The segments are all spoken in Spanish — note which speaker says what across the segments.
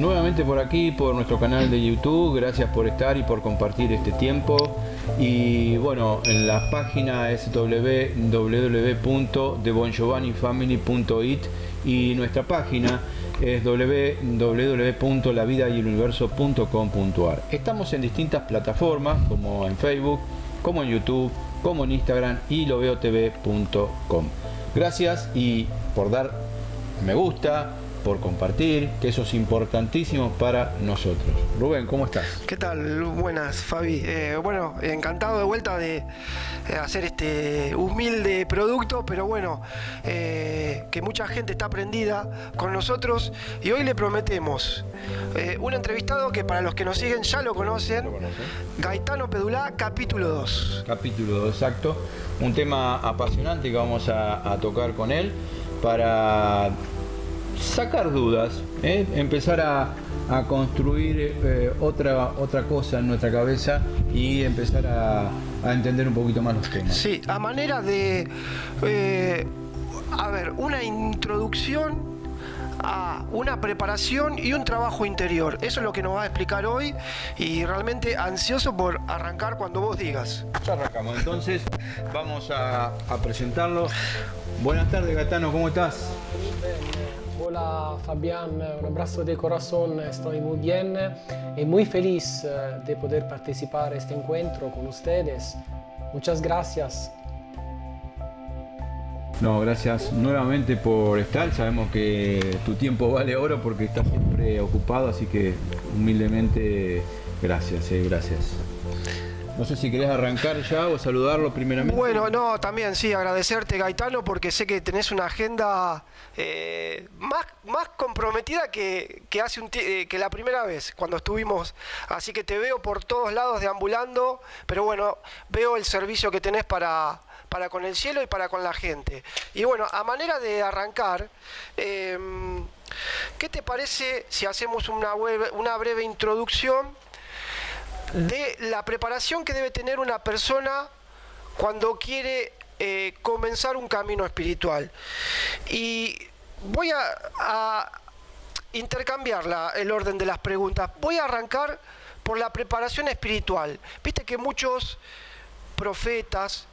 Speaker 1: nuevamente por aquí, por nuestro canal de YouTube. Gracias por estar y por compartir este tiempo. Y bueno, en la página es www.thebongiovanifamily.it y nuestra página es www.lavidayeluniverso.com.ar. Estamos en distintas plataformas, como en Facebook, como en YouTube, como en Instagram y loveotv.com. Gracias y por dar me gusta, por compartir, que eso es importantísimo para nosotros. Rubén, ¿cómo estás?
Speaker 2: ¿Qué tal? Buenas, Fabi. Bueno, encantado de vuelta de hacer este humilde producto, pero bueno, que mucha gente está prendida con nosotros y hoy le prometemos un entrevistado que para los que nos siguen ya lo conocen. Gaetano Pedulá, capítulo 2.
Speaker 1: Capítulo 2, exacto. Un tema apasionante que vamos a tocar con él para sacar dudas, empezar a construir otra cosa en nuestra cabeza y empezar a entender un poquito más los temas.
Speaker 2: Sí, a manera de, una introducción a una preparación y un trabajo interior. Eso es lo que nos va a explicar hoy y realmente ansioso por arrancar cuando vos digas.
Speaker 1: Ya arrancamos, entonces vamos a presentarlo. Buenas tardes, Gaetano, ¿cómo estás?
Speaker 3: Hola Fabián, un abrazo de corazón, estoy muy bien y muy feliz de poder participar en este encuentro con ustedes. Muchas gracias.
Speaker 1: No, gracias nuevamente por estar. Sabemos que tu tiempo vale oro porque estás siempre ocupado, así que humildemente gracias, gracias. No sé si querés arrancar ya o saludarlo primeramente.
Speaker 2: Bueno, no, también sí, agradecerte, Gaetano, porque sé que tenés una agenda más comprometida que la primera vez cuando estuvimos. Así que te veo por todos lados deambulando, pero bueno, veo el servicio que tenés para con el cielo y para con la gente. Y bueno, a manera de arrancar, ¿qué te parece si hacemos una breve introducción de la preparación que debe tener una persona cuando quiere comenzar un camino espiritual? Y voy a intercambiar el orden de las preguntas. Voy a arrancar por la preparación espiritual. Viste que muchos profetas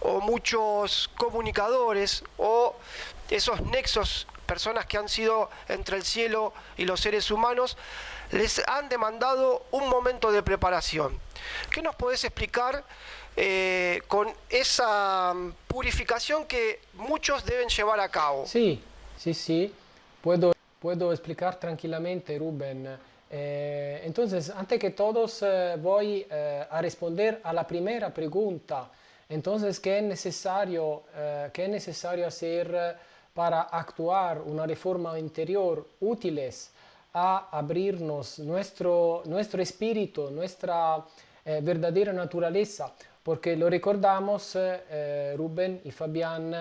Speaker 2: o muchos comunicadores o esos nexos, personas que han sido entre el cielo y los seres humanos, les han demandado un momento de preparación. ¿Qué nos podés explicar con esa purificación que muchos deben llevar a cabo?
Speaker 3: Sí, puedo explicar tranquilamente, Rubén. Entonces, antes que todos, voy a responder a la primera pregunta. Entonces, ¿qué es necesario hacer para actuar una reforma interior útiles a abrirnos nuestro espíritu, nuestra verdadera naturaleza? Porque lo recordamos, Rubén y Fabián,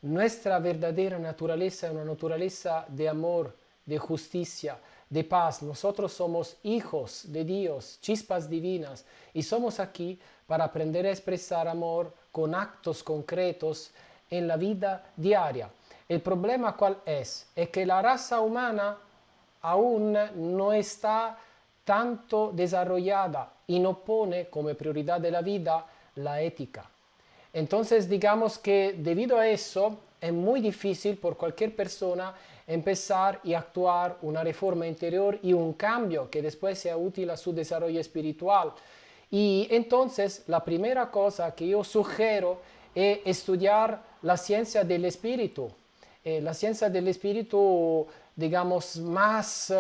Speaker 3: nuestra verdadera naturaleza es una naturaleza de amor, de justicia, de paz. Nosotros somos hijos de Dios, chispas divinas, y somos aquí para aprender a expresar amor con actos concretos en la vida diaria. El problema ¿cuál es? Es que la raza humana aún no está tanto desarrollada y no pone como prioridad de la vida la ética. Entonces digamos que debido a eso es muy difícil por cualquier persona empezar y actuar una reforma interior y un cambio que después sea útil a su desarrollo espiritual. Y entonces la primera cosa que yo sugiero es estudiar la ciencia del espíritu. La ciencia del espíritu, digamos, más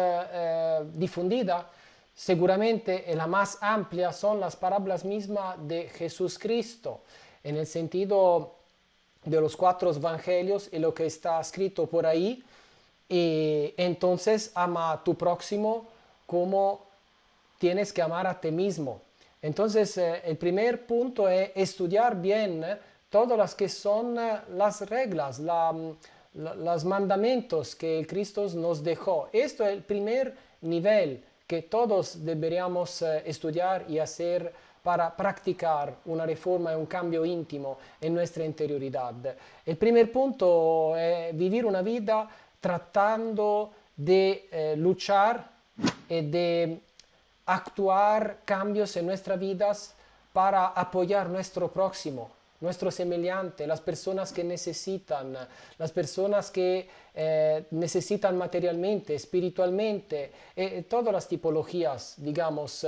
Speaker 3: difundida, seguramente la más amplia, son las parábolas mismas de Jesús Cristo, en el sentido de los 4 evangelios y lo que está escrito por ahí. Y entonces ama a tu próximo como tienes que amar a ti mismo. Entonces el primer punto es estudiar bien todas las que son las reglas, los mandamientos que Cristo nos dejó. Esto es el primer nivel que todos deberíamos estudiar y hacer para practicar una reforma y un cambio íntimo en nuestra interioridad. El primer punto es vivir una vida tratando de luchar y de actuar cambios en nuestras vidas para apoyar nuestro próximo, nuestro semejante, las personas que necesitan, las personas que necesitan materialmente, espiritualmente, todas las tipologías, digamos,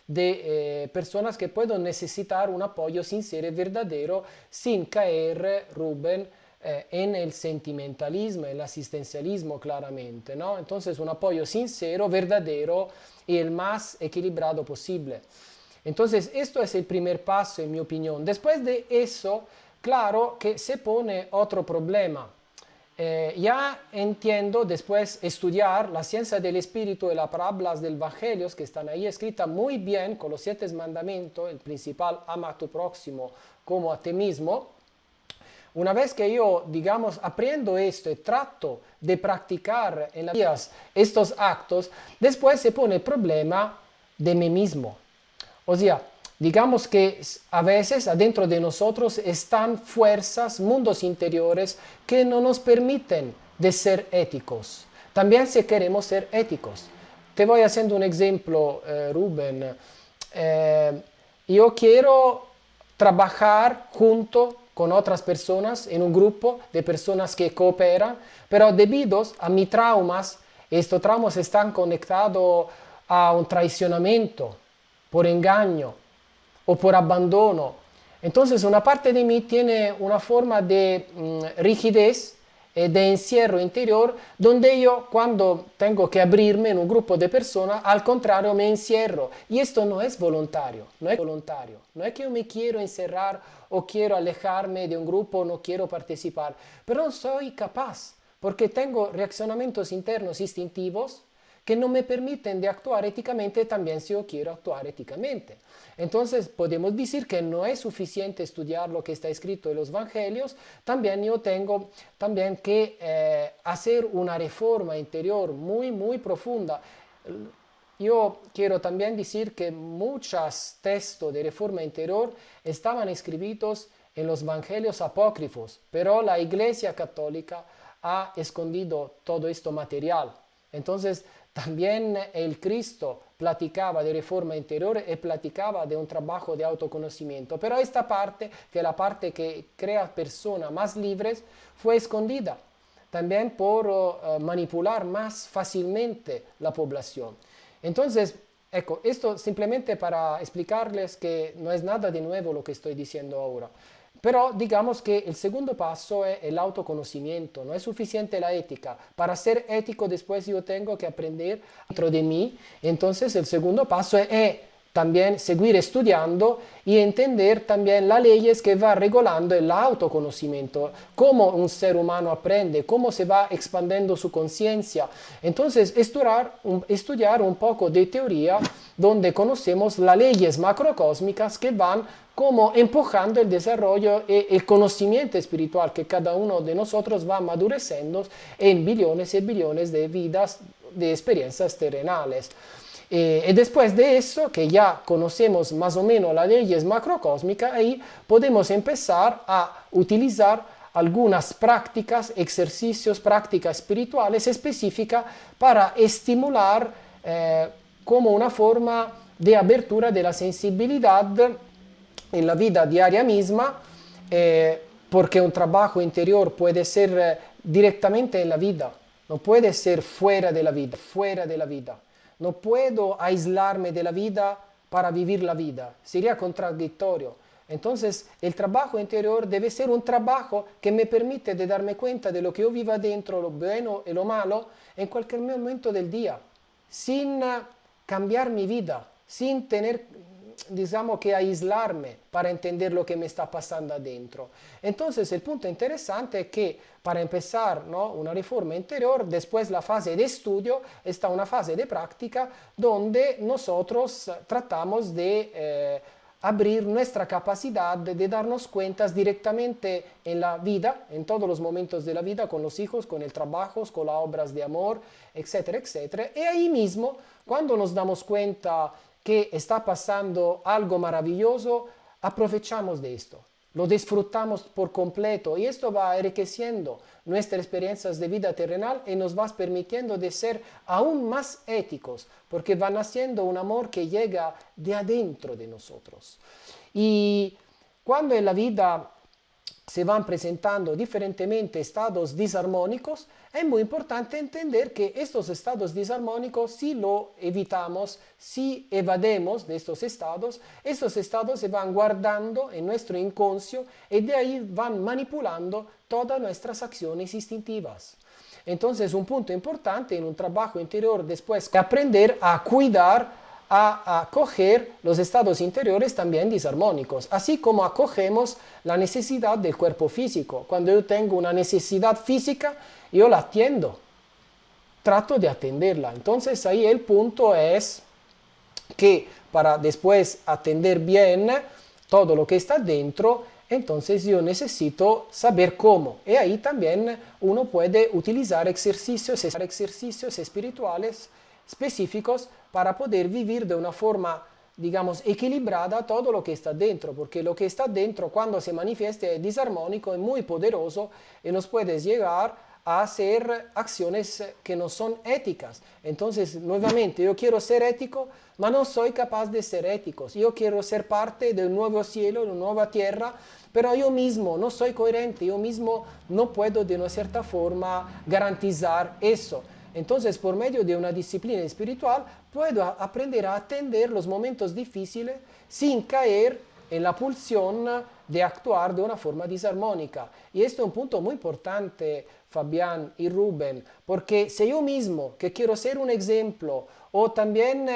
Speaker 3: de personas que pueden necesitar un apoyo sincero y verdadero sin caer, Rubén, en el sentimentalismo, el asistencialismo claramente, ¿no? Entonces un apoyo sincero, verdadero y el más equilibrado posible. Entonces esto es el primer paso en mi opinión. Después de eso, claro que se pone otro problema. Ya entiendo después estudiar la ciencia del espíritu y las parábolas del Evangelio que están ahí escritas muy bien con los 7 mandamientos, el principal, ama a tu próximo como a ti mismo. Una vez que yo, digamos, aprendo esto y trato de practicar en las vidas estos actos, después se pone el problema de mí mismo. O sea, digamos que a veces adentro de nosotros están fuerzas, mundos interiores que no nos permiten de ser éticos. También si queremos ser éticos. Te voy haciendo un ejemplo, Rubén. Yo quiero trabajar junto con otras personas en un grupo de personas que cooperan, pero debido a mis traumas, estos traumas están conectados a un traicionamiento, por engaño o por abandono. Entonces una parte de mí tiene una forma de rigidez, de encierro interior, donde yo cuando tengo que abrirme en un grupo de personas, al contrario me encierro. Y esto no es voluntario, no es voluntario. No es que yo me quiero encerrar o quiero alejarme de un grupo o no quiero participar, pero no soy capaz, porque tengo reaccionamientos internos instintivos que no me permiten de actuar éticamente también si yo quiero actuar éticamente. Entonces podemos decir que no es suficiente estudiar lo que está escrito en los evangelios, también yo tengo también que hacer una reforma interior muy profunda. Yo quiero también decir que muchos textos de reforma interior estaban escritos en los evangelios apócrifos, pero la Iglesia Católica ha escondido todo esto material. Entonces, también el Cristo platicaba de reforma interior y platicaba de un trabajo de autoconocimiento. Pero esta parte, que es la parte que crea personas más libres, fue escondida también por manipular más fácilmente la población. Entonces, esto simplemente para explicarles que no es nada de nuevo lo que estoy diciendo ahora. Pero digamos que el segundo paso es el autoconocimiento, no es suficiente la ética. Para ser ético después yo tengo que aprender dentro de mí. Entonces el segundo paso es también seguir estudiando y entender también las leyes que va regulando el autoconocimiento, cómo un ser humano aprende, cómo se va expandiendo su conciencia. Entonces estudiar un poco de teoría donde conocemos las leyes macrocósmicas que van como empujando el desarrollo y el conocimiento espiritual que cada uno de nosotros va madureciendo en billones y billones de vidas, de experiencias terrenales. Y después de eso, que ya conocemos más o menos las leyes macrocósmicas, ahí podemos empezar a utilizar algunas prácticas, ejercicios, prácticas espirituales específicas para estimular como una forma de abertura de la sensibilidad en la vida diaria misma, porque un trabajo interior puede ser directamente en la vida, no puede ser fuera de la vida, fuera de la vida. No puedo aislarme de la vida para vivir la vida, sería contradictorio. Entonces, el trabajo interior debe ser un trabajo que me permite de darme cuenta de lo que yo vivo adentro, lo bueno y lo malo, en cualquier momento del día, sin cambiar mi vida, sin tener, digamos, que aislarme para entender lo que me está pasando adentro. Entonces, el punto interesante es que para empezar, ¿no?, una reforma interior, después la fase de estudio, está una fase de práctica donde nosotros tratamos de abrir nuestra capacidad de darnos cuenta directamente en la vida, en todos los momentos de la vida, con los hijos, con el trabajo, con las obras de amor, etcétera, etcétera. Y ahí mismo, cuando nos damos cuenta que está pasando algo maravilloso, aprovechamos de esto. lo disfrutamos por completo y esto va enriqueciendo nuestras experiencias de vida terrenal y nos va permitiendo de ser aún más éticos, porque va naciendo un amor que llega de adentro de nosotros. Y cuando en la vida se van presentando diferentemente estados disarmónicos, es muy importante entender que estos estados disarmónicos, si lo evitamos, si evademos de estos estados se van guardando en nuestro inconscio y de ahí van manipulando todas nuestras acciones instintivas. Entonces, un punto importante en un trabajo interior después es aprender a cuidar, a acoger los estados interiores también disarmónicos, así como acogemos la necesidad del cuerpo físico. Cuando yo tengo una necesidad física, yo la atiendo, trato de atenderla. Entonces ahí el punto es que para después atender bien todo lo que está dentro, entonces yo necesito saber cómo. Y ahí también uno puede utilizar ejercicios espirituales específicos para poder vivir de una forma, digamos, equilibrada todo lo que está dentro, porque lo que está dentro cuando se manifiesta es disarmónico, es muy poderoso y nos puede llegar a hacer acciones que no son éticas. Entonces, nuevamente, yo quiero ser ético, pero no soy capaz de ser ético. Yo quiero ser parte de un nuevo cielo, de una nueva tierra, pero yo mismo no soy coherente, yo mismo no puedo de una cierta forma garantizar eso. Entonces, por medio de una disciplina espiritual, puedo aprender a atender los momentos difíciles sin caer en la pulsión de actuar de una forma disarmónica. Y esto es un punto muy importante, Fabián y Rubén, porque si yo mismo, que quiero ser un ejemplo, o también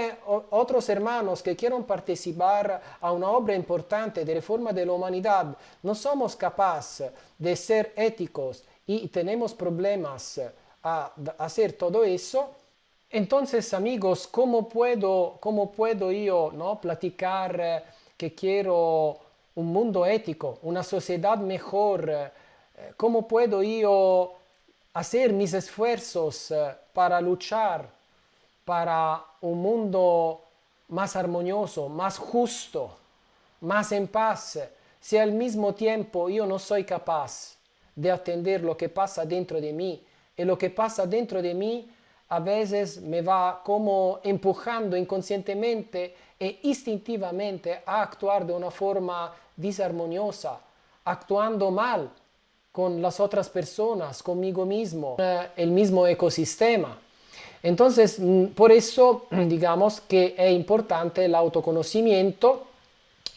Speaker 3: otros hermanos que quieren participar a una obra importante de reforma de la humanidad, no somos capaces de ser éticos y tenemos problemas a hacer todo eso, entonces amigos, ¿cómo puedo yo, ¿no?, platicar que quiero un mundo ético, una sociedad mejor? ¿Cómo puedo yo hacer mis esfuerzos para luchar para un mundo más armonioso, más justo, más en paz, si al mismo tiempo yo no soy capaz de atender lo que pasa dentro de mí? Y lo que pasa dentro de mí a veces me va como empujando inconscientemente e instintivamente a actuar de una forma disarmoniosa, actuando mal con las otras personas, conmigo mismo, el mismo ecosistema. Entonces, por eso digamos que es importante el autoconocimiento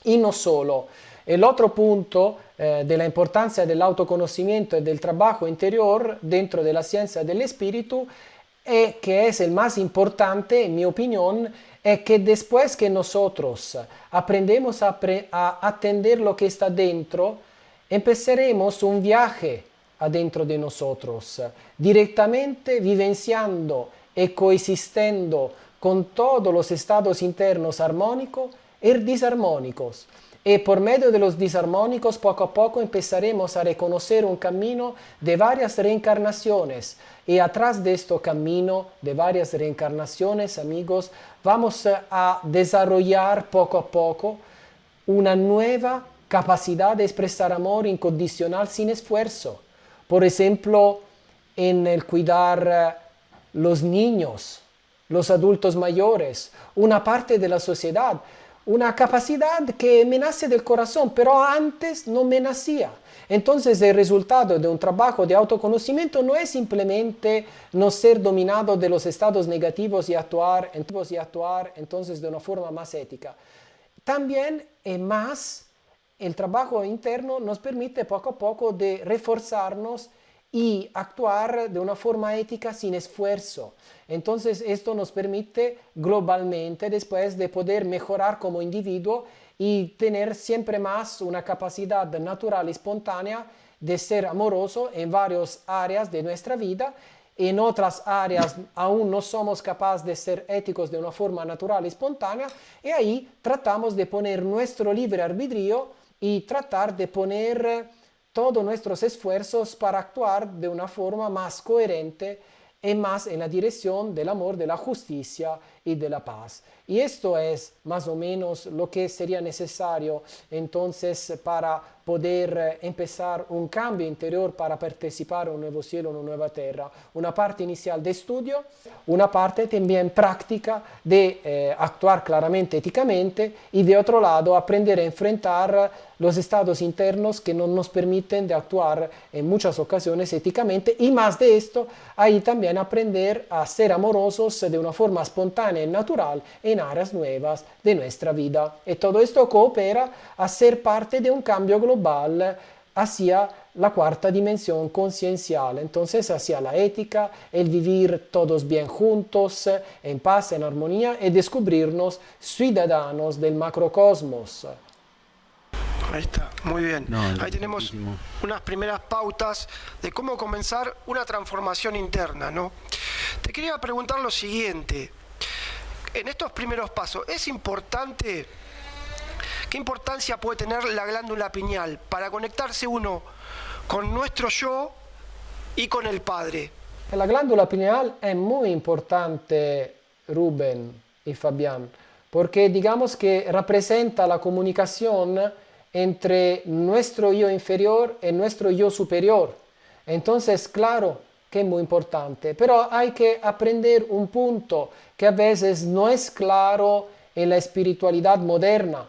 Speaker 3: y no solo. El otro punto de la importancia del autoconocimiento y del trabajo interior dentro de la ciencia del espíritu, que es el más importante, en mi opinión, es que después que nosotros aprendemos a atender lo que está dentro, empezaremos un viaje adentro de nosotros, directamente vivenciando y coexistiendo con todos los estados internos armónicos y disarmónicos. Y por medio de los disarmónicos, poco a poco empezaremos a reconocer un camino de varias reencarnaciones. Y atrás de este camino de varias reencarnaciones, amigos, vamos a desarrollar poco a poco una nueva capacidad de expresar amor incondicional sin esfuerzo. Por ejemplo, en el cuidar los niños, los adultos mayores, una parte de la sociedad. Una capacidad que me nace del corazón, pero antes no me nacía. Entonces el resultado de un trabajo de autoconocimiento no es simplemente no ser dominado de los estados negativos y actuar entonces de una forma más ética. También más el trabajo interno nos permite poco a poco de reforzarnos y actuar de una forma ética sin esfuerzo. Entonces esto nos permite globalmente después de poder mejorar como individuo y tener siempre más una capacidad natural y espontánea de ser amoroso en varias áreas de nuestra vida. En otras áreas aún no somos capaces de ser éticos de una forma natural y espontánea, y ahí tratamos de poner nuestro libre arbitrio y tratar de poner todos nuestros esfuerzos para actuar de una forma más coherente y más en la dirección del amor, de la justicia y de la paz. Y esto es más o menos lo que sería necesario entonces para poder empezar un cambio interior, para participar en un nuevo cielo, una nueva tierra. Una parte inicial de estudio, una parte también práctica de actuar claramente éticamente y de otro lado aprender a enfrentar los estados internos que no nos permiten de actuar en muchas ocasiones éticamente, y más de esto, ahí también aprender a ser amorosos de una forma espontánea y natural en áreas nuevas de nuestra vida. Y todo esto coopera a ser parte de un cambio global hacia la cuarta dimensión conciencial, entonces hacia la ética, el vivir todos bien juntos, en paz, en armonía, y descubrirnos ciudadanos del macrocosmos.
Speaker 2: Ahí está, muy bien.
Speaker 1: No,
Speaker 2: ahí tenemos
Speaker 1: muchísimo.
Speaker 2: unas primeras pautas de cómo comenzar una transformación interna, ¿no? Te quería preguntar lo siguiente. En estos primeros pasos, ¿es importante, qué importancia puede tener la glándula pineal para conectarse uno con nuestro yo y con el Padre?
Speaker 3: La glándula pineal es muy importante, Rubén y Fabián, porque digamos que representa la comunicación entre nuestro yo inferior y nuestro yo superior. Entonces, claro que es muy importante, pero hay que aprender un punto que a veces no es claro en la espiritualidad moderna.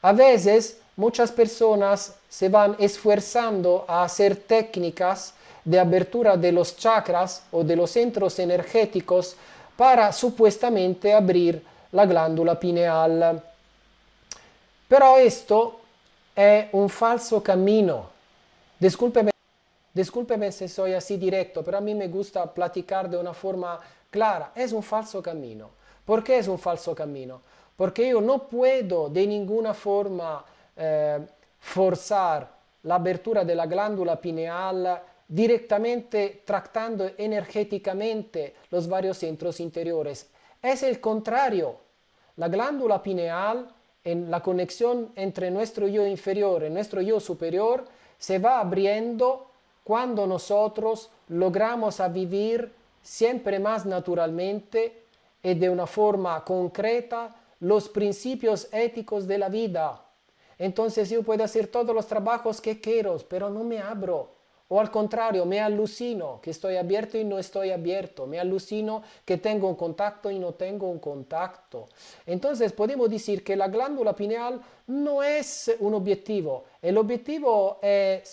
Speaker 3: A veces muchas personas se van esforzando a hacer técnicas de abertura de los chakras o de los centros energéticos para supuestamente abrir la glándula pineal. Pero esto es un falso camino. Discúlpeme si soy así directo, pero a mí me gusta platicar de una forma clara. Es un falso camino. ¿Por qué es un falso camino? Porque yo no puedo de ninguna forma forzar la abertura de la glándula pineal directamente tratando energéticamente los varios centros interiores. Es el contrario. La glándula pineal, en la conexión entre nuestro yo inferior y nuestro yo superior, se va abriendo cuando nosotros logramos a vivir siempre más naturalmente y de una forma concreta los principios éticos de la vida. Entonces yo puedo hacer todos los trabajos que quiero, pero no me abro. O al contrario, me alucino que estoy abierto y no estoy abierto. Me alucino que tengo un contacto y no tengo un contacto. Entonces podemos decir que la glándula pineal no es un objetivo. El objetivo es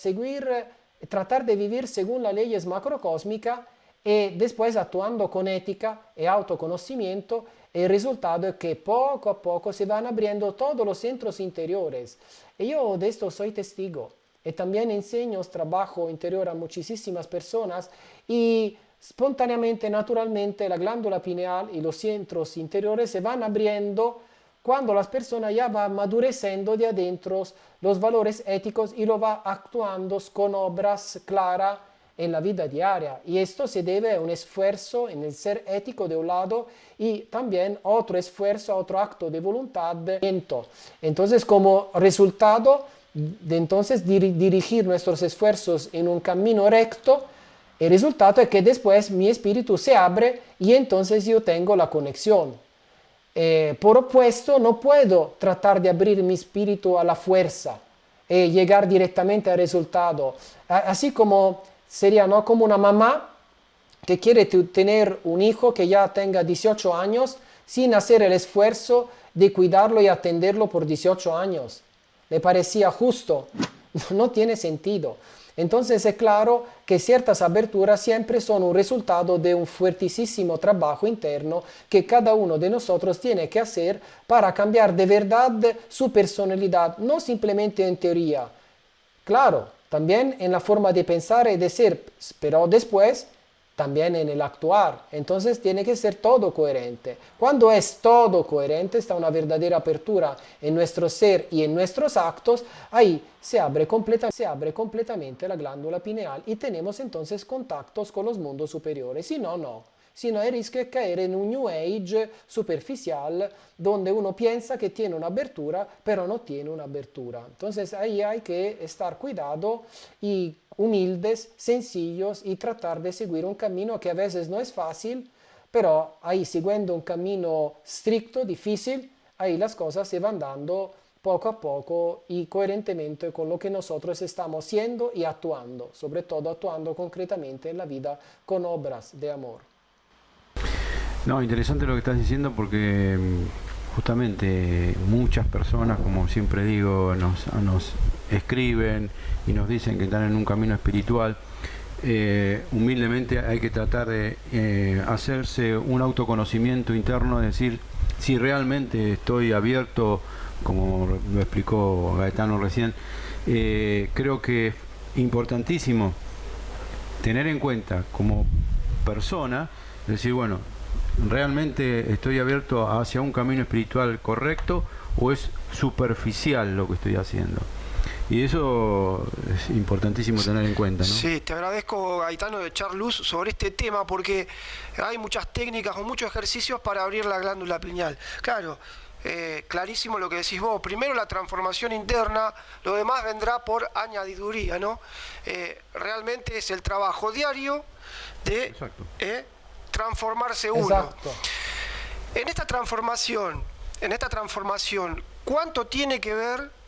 Speaker 3: tratar de vivir según las leyes macrocósmicas y después actuando con ética y autoconocimiento. El resultado es que poco a poco se van abriendo todos los centros interiores. Y yo de esto soy testigo. Y también enseño trabajo interior a muchísimas personas y espontáneamente, naturalmente, la glándula pineal y los centros interiores se van abriendo cuando las personas ya van madureciendo de adentro los valores éticos y lo va actuando con obras claras en la vida diaria. Y esto se debe a un esfuerzo en el ser ético de un lado y también otro esfuerzo, otro acto de voluntad. Entonces, como resultado de entonces dirigir nuestros esfuerzos en un camino recto, el resultado es que después mi espíritu se abre y entonces yo tengo la conexión. Por opuesto, no puedo tratar de abrir mi espíritu a la fuerza y llegar directamente al resultado. Así como sería, ¿no?, como una mamá que quiere tener un hijo que ya tenga 18 años sin hacer el esfuerzo de cuidarlo y atenderlo por 18 años. ¿Le parecía justo? No tiene sentido. Entonces es claro que ciertas aberturas siempre son un resultado de un fuertísimo trabajo interno que cada uno de nosotros tiene que hacer para cambiar de verdad su personalidad, no simplemente en teoría. Claro, también en la forma de pensar y de ser, pero después también en el actuar. Entonces tiene que ser todo coherente. Cuando es todo coherente, está una verdadera apertura en nuestro ser y en nuestros actos, ahí se abre completamente la glándula pineal y tenemos entonces contactos con los mundos superiores. Si no, no. Si no, hay riesgo de caer en un New Age superficial donde uno piensa que tiene una abertura, pero no tiene una abertura. Entonces ahí hay que estar cuidado y humildes, sencillos y tratar de seguir un camino que a veces no es fácil, pero ahí siguiendo un camino stricto, difícil, ahí las cosas se van dando poco a poco y coherentemente con lo que nosotros estamos siendo y actuando, sobre todo actuando concretamente en la vida con obras de amor.
Speaker 1: No, interesante lo que estás diciendo porque justamente muchas personas, como siempre digo, nos escriben y nos dicen que están en un camino espiritual. Humildemente hay que tratar de hacerse un autoconocimiento interno, es decir, si realmente estoy abierto, como lo explicó Gaetano recién. Creo que es importantísimo tener en cuenta como persona, decir, bueno, ¿realmente estoy abierto hacia un camino espiritual correcto o es superficial lo que estoy haciendo? Y eso es importantísimo tener en cuenta, ¿no?
Speaker 2: Sí, te agradezco, Gaetano, de echar luz sobre este tema, porque hay muchas técnicas o muchos ejercicios para abrir la glándula pineal. Claro, clarísimo lo que decís vos. Primero la transformación interna, lo demás vendrá por añadiduría, ¿no? Realmente es el trabajo diario de transformarse uno.
Speaker 3: Exacto.
Speaker 2: En esta transformación, ¿cuánto tiene que ver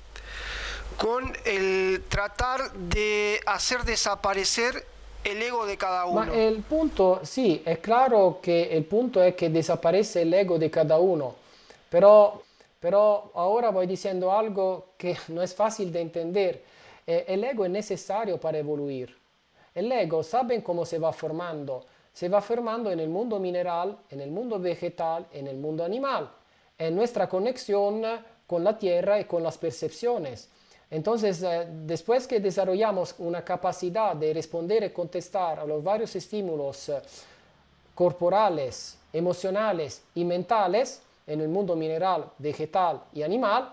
Speaker 2: con el tratar de hacer desaparecer el ego de cada uno?
Speaker 3: Ma el punto, sí, è chiaro che il punto è che desaparece l'ego di cada uno, pero ahora voy diciendo algo que no es fácil de entender. El ego es necesario para evoluir. El ego, ¿saben cómo se va formando? Se va formando en el mundo mineral, en el mundo vegetal, en el mundo animal. En nuestra conexión con la tierra y con las percepciones. Entonces, después que desarrollamos una capacidad de responder y contestar a los varios estímulos corporales, emocionales y mentales en el mundo mineral, vegetal y animal,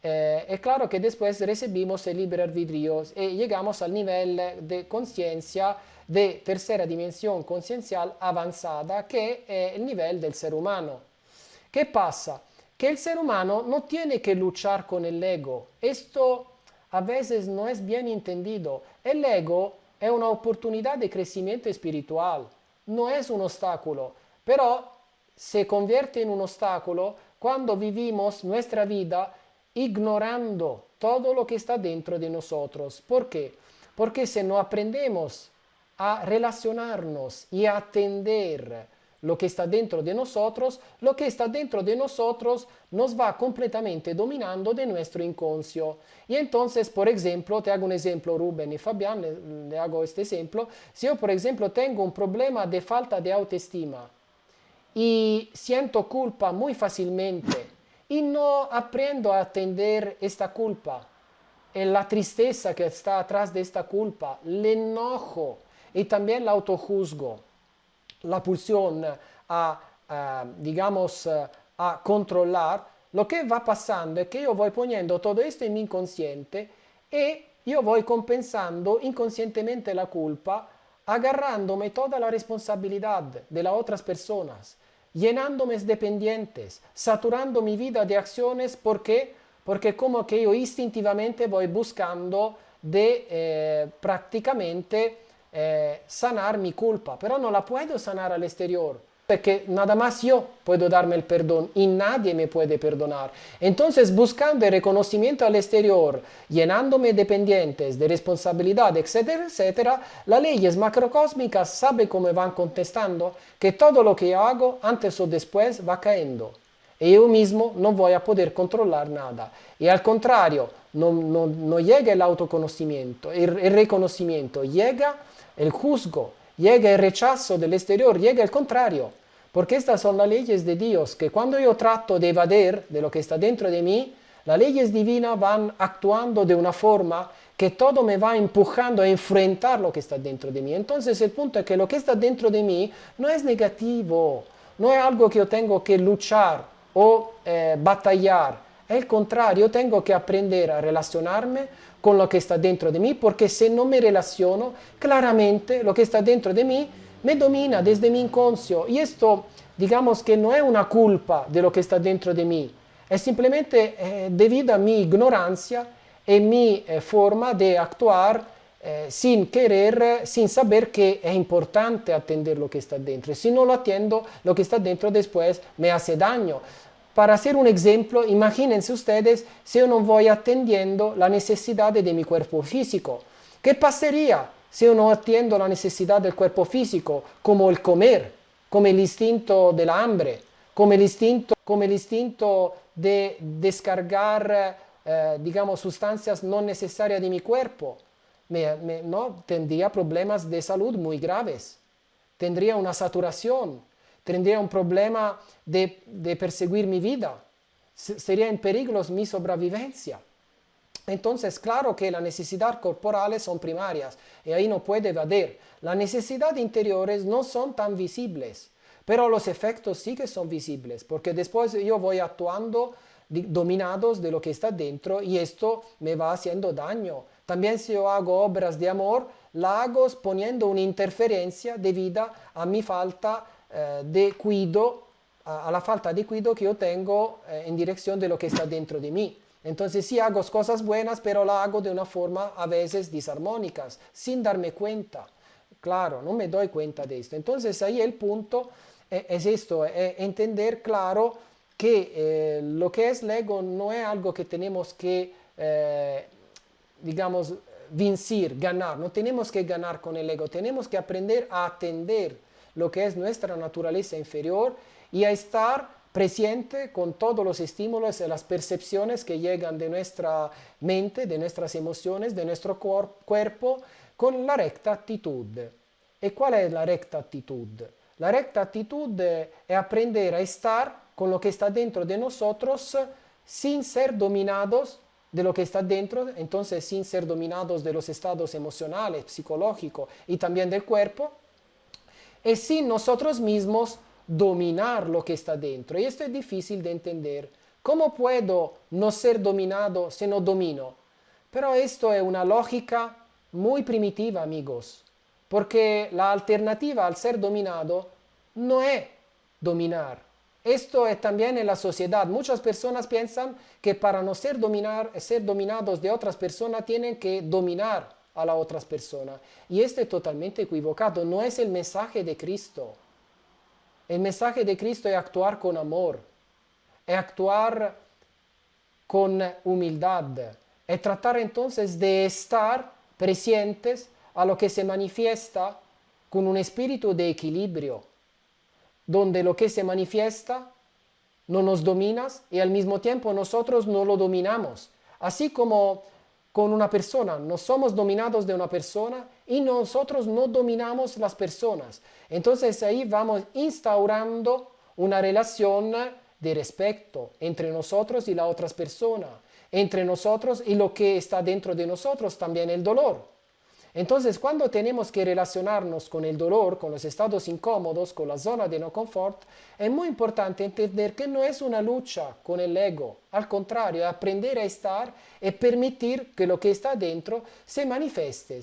Speaker 3: es claro que después recibimos el libre albedrío y llegamos al nivel de conciencia de tercera dimensión conciencial avanzada, que es el nivel del ser humano. ¿Qué pasa? Que el ser humano no tiene que luchar con el ego. Esto a veces no es bien entendido. El ego es una oportunidad de crecimiento espiritual, no es un obstáculo, pero se convierte en un obstáculo cuando vivimos nuestra vida ignorando todo lo que está dentro de nosotros. ¿Por qué? Porque si no aprendemos a relacionarnos y a atender lo que está dentro de nosotros, lo que está dentro de nosotros nos va completamente dominando de nuestro inconscio. Y entonces, por ejemplo, te hago un ejemplo, Rubén y Fabián, le hago este ejemplo. Si yo, por ejemplo, tengo un problema de falta de autoestima y siento culpa muy fácilmente y no aprendo a atender esta culpa, la tristeza que está atrás de esta culpa, el enojo y también la autojuzgo, la pulsión digamos, a controlar, lo que va pasando es que yo voy poniendo todo esto en mi inconsciente y yo voy compensando inconscientemente la culpa, agarrándome toda la responsabilidad de las otras personas, llenándome de pendientes, saturando mi vida de acciones. ¿Por qué? Porque como que yo instintivamente voy buscando de prácticamente sanar mi culpa, pero no la puedo sanar al exterior, porque nada más yo puedo darme el perdón y nadie me puede perdonar. Entonces, buscando el reconocimiento al exterior, llenándome de pendientes, de responsabilidad, etcétera, etcétera, las leyes macrocósmicas, ¿sabe cómo van contestando? Que todo lo que yo hago, antes o después, va cayendo. Y yo mismo no voy a poder controlar nada. Y al contrario, no llega el autoconocimiento, el reconocimiento, llega el juzgo, llega el rechazo del exterior, llega el contrario. Porque estas son las leyes de Dios, que cuando yo trato de evadir de lo que está dentro de mí, las leyes divinas van actuando de una forma que todo me va empujando a enfrentar lo que está dentro de mí. Entonces el punto es que lo que está dentro de mí no es negativo, no es algo que yo tengo que luchar o batallar. Al contrario, tengo que aprender a relacionarme con lo que está dentro de mí, porque si no me relaciono, claramente lo que está dentro de mí me domina desde mi inconscio. Y esto, digamos que no es una culpa de lo que está dentro de mí, es simplemente debido a mi ignorancia y mi forma de actuar sin querer, sin saber que es importante atender lo que está dentro. Y si no lo atiendo, lo que está dentro después me hace daño. Para hacer un ejemplo, imagínense ustedes si yo no voy atendiendo la necesidad de mi cuerpo físico. ¿Qué pasaría si yo no atiendo la necesidad del cuerpo físico, como el comer, como el instinto del hambre, como el instinto de descargar, digamos, sustancias no necesarias de mi cuerpo? ¿No? Tendría problemas de salud muy graves, tendría una saturación, tendría un problema de perseguir mi vida, sería en peligro mi sobrevivencia. Entonces, claro que las necesidades corporales son primarias y ahí no puede evadir. Las necesidades interiores no son tan visibles, pero los efectos sí que son visibles, porque después yo voy actuando dominados de lo que está dentro y esto me va haciendo daño. También si yo hago obras de amor, la hago poniendo una interferencia debida a mi falta de cuidado, a la falta de cuidado que yo tengo en dirección de lo que está dentro de mí. Entonces sí hago cosas buenas, pero la hago de una forma a veces disarmónicas, sin darme cuenta. Claro, no me doy cuenta de esto. Entonces ahí el punto es esto, es entender claro que lo que es el ego no es algo que tenemos que, digamos, vencer, ganar. No tenemos que ganar con el ego, tenemos que aprender a atender lo que es nuestra naturaleza inferior y a estar presente con todos los estímulos y las percepciones que llegan de nuestra mente, de nuestras emociones, de nuestro cuerpo, con la recta actitud. ¿Y cuál es la recta actitud? La recta actitud es aprender a estar con lo que está dentro de nosotros sin ser dominados de lo que está dentro, entonces sin ser dominados de los estados emocionales, psicológicos y también del cuerpo, y sin nosotros mismos dominar lo que está dentro. Y esto es difícil de entender. ¿Cómo puedo no ser dominado si no domino? Pero esto es una lógica muy primitiva, amigos, porque la alternativa al ser dominado no es dominar. Esto es también en la sociedad. Muchas personas piensan que para no ser dominados de otras personas tienen que dominar a las otras personas. Y esto es totalmente equivocado. No es el mensaje de Cristo. El mensaje de Cristo es actuar con amor, es actuar con humildad, es tratar entonces de estar presentes a lo que se manifiesta con un espíritu de equilibrio, donde lo que se manifiesta no nos domina y al mismo tiempo nosotros no lo dominamos. Así como con una persona, no somos dominados de una persona y nosotros no dominamos las personas. Entonces ahí vamos instaurando una relación de respeto entre nosotros y las otras personas, entre nosotros y lo que está dentro de nosotros, también el dolor. Entonces, cuando tenemos que relacionarnos con el dolor, con los estados incómodos, con la zona de no confort, es muy importante entender que no es una lucha con el ego. Al contrario, aprender a estar y permitir que lo que está dentro se manifieste.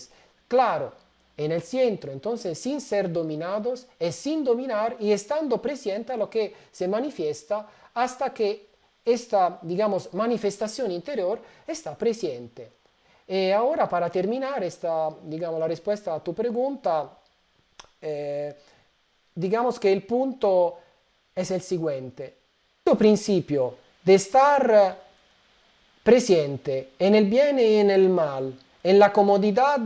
Speaker 3: Claro, en el centro, entonces, sin ser dominados, es sin dominar y estando presente a lo que se manifiesta hasta que esta, digamos, manifestación interior está presente. Y ahora, para terminar esta, digamos, la respuesta a tu pregunta, digamos que el punto es el siguiente. El principio de estar presente en el bien y en el mal, en la comodidad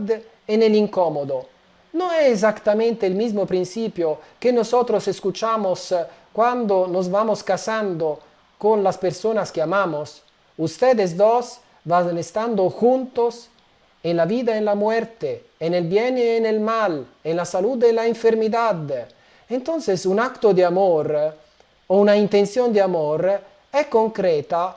Speaker 3: y en el incómodo, no es exactamente el mismo principio que nosotros escuchamos cuando nos vamos casando con las personas que amamos. Ustedes dos van estando juntos en la vida y en la muerte, en el bien y en el mal, en la salud y en la enfermedad. Entonces un acto de amor o una intención de amor es concreta,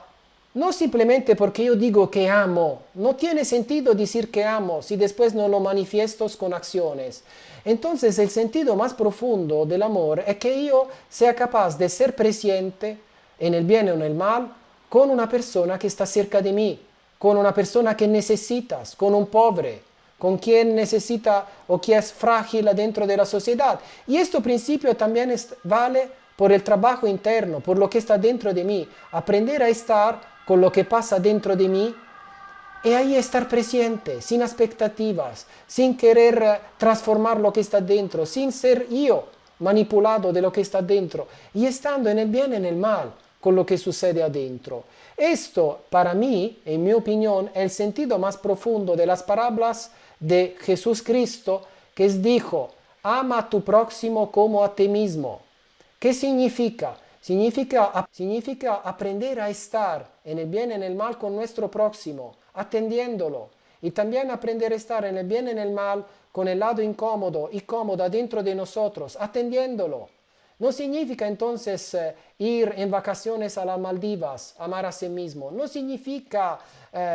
Speaker 3: no simplemente porque yo digo que amo. No tiene sentido decir que amo si después no lo manifiesto con acciones. Entonces el sentido más profundo del amor es que yo sea capaz de ser presente en el bien o en el mal con una persona que está cerca de mí, con una persona que necesitas, con un pobre, con quien necesita o que es frágil dentro de la sociedad. Y este principio también vale por el trabajo interno, por lo que está dentro de mí. Aprender a estar con lo que pasa dentro de mí Y ahí estar presente, sin expectativas, sin querer transformar lo que está dentro, sin ser yo manipulado de lo que está dentro, y estando en el bien y en el mal con lo que sucede adentro. Esto, para mí, en mi opinión, es el sentido más profundo de las parábolas de Jesús Cristo, que dijo, ama a tu próximo como a ti mismo. ¿Qué significa? Significa aprender a estar en el bien y en el mal con nuestro próximo, atendiéndolo. Y también aprender a estar en el bien y en el mal con el lado incómodo y cómodo dentro de nosotros, atendiéndolo. No significa entonces ir en vacaciones a las Maldivas, amar a sí mismo. No significa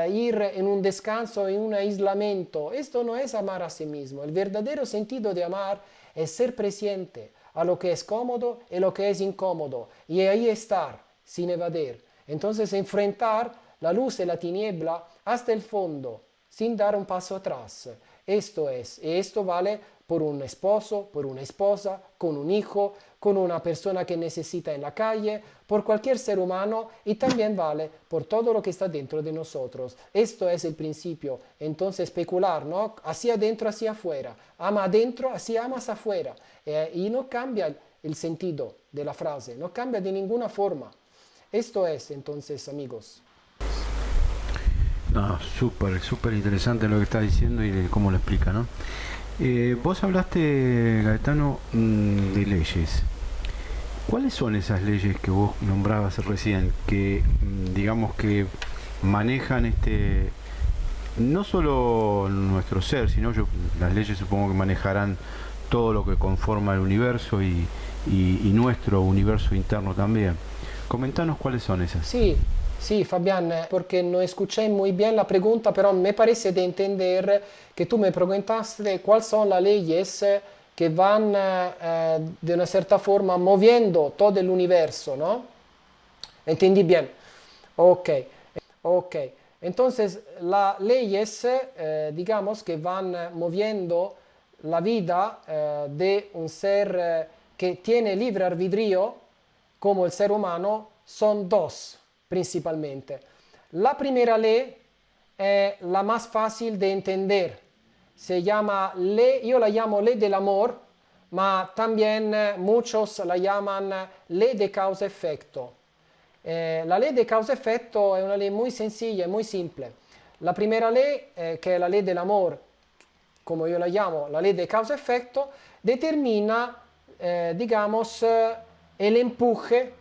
Speaker 3: ir en un descanso, en un aislamiento. Esto no es amar a sí mismo. El verdadero sentido de amar es ser presente a lo que es cómodo y lo que es incómodo. Y ahí estar, sin evadir. Entonces enfrentar la luz y la tiniebla hasta el fondo, sin dar un paso atrás. Esto es, y esto vale por un esposo, por una esposa, con un hijo, con una persona que necesita en la calle, por cualquier ser humano, y también vale por todo lo que está dentro de nosotros. Esto es el principio. Entonces especular, ¿no? Hacia adentro, hacia afuera. Ama adentro, así amas afuera. Y no cambia el sentido de la frase, no cambia de ninguna forma. Esto es, entonces, amigos.
Speaker 1: No, súper interesante lo que está diciendo y de cómo lo explica, ¿no? Vos hablaste, Gaetano, de leyes. ¿Cuáles son esas leyes que vos nombrabas recién, que digamos que manejan no solo nuestro ser, sino las leyes supongo que manejarán todo lo que conforma el universo y nuestro universo interno también? Comentanos cuáles son esas.
Speaker 3: Sí, Fabián, porque no escuché muy bien la pregunta, pero me parece de entender que tú me preguntaste cuáles son las leyes que van de una cierta forma moviendo todo el universo, ¿no? ¿Entendí bien? Ok. Entonces, las leyes, digamos, que van moviendo la vida de un ser que tiene libre albedrío, como el ser humano, son dos. Principalmente. La primera ley es la más fácil de entender. Se llama ley, yo la llamo ley del amor, ma también muchos la llaman ley de causa-efecto. La ley de causa-efecto es una ley muy sencilla, muy simple. La primera ley, que es la ley del amor, como yo la llamo, la ley de causa-efecto, determina, digamos, el empuje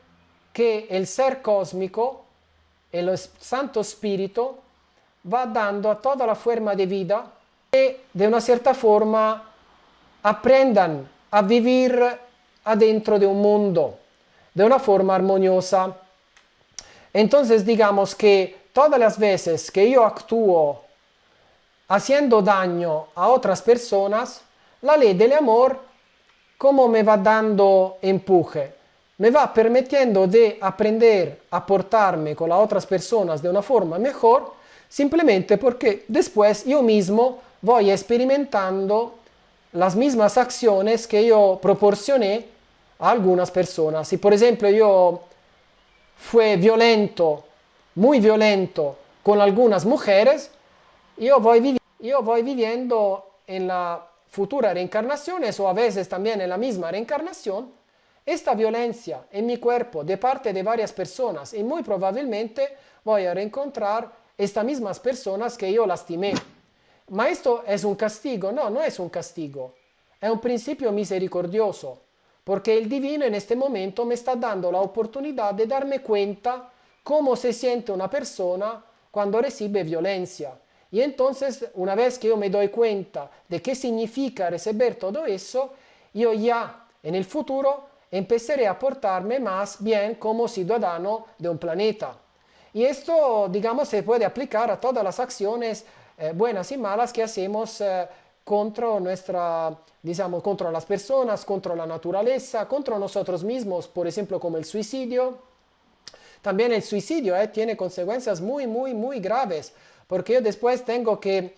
Speaker 3: que el ser cósmico, el Santo Espíritu, va dando a toda la forma de vida que de una cierta forma aprendan a vivir adentro de un mundo de una forma armoniosa. Entonces digamos que todas las veces que yo actúo haciendo daño a otras personas, la ley del amor, ¿cómo me va dando empuje? Me va permitiendo de aprender a portarme con las otras personas de una forma mejor, simplemente porque después yo mismo voy experimentando las mismas acciones que yo proporcioné a algunas personas. Si por ejemplo yo fui violento, muy violento con algunas mujeres, yo voy viviendo en la futura reencarnaciones o a veces también en la misma reencarnación esta violencia en mi cuerpo de parte de varias personas y muy probablemente voy a reencontrar estas mismas personas que yo lastimé. ¿Ma esto es un castigo? No, no es un castigo. Es un principio misericordioso, porque el divino en este momento me está dando la oportunidad de darme cuenta cómo se siente una persona cuando recibe violencia. Y entonces, una vez que yo me doy cuenta de qué significa recibir todo eso, yo ya en el futuro empezaré a portarme más bien como ciudadano de un planeta. Y esto, digamos, se puede aplicar a todas las acciones buenas y malas que hacemos contra contra las personas, contra la naturaleza, contra nosotros mismos, por ejemplo, como el suicidio. También el suicidio tiene consecuencias muy, muy, muy graves, porque yo después tengo que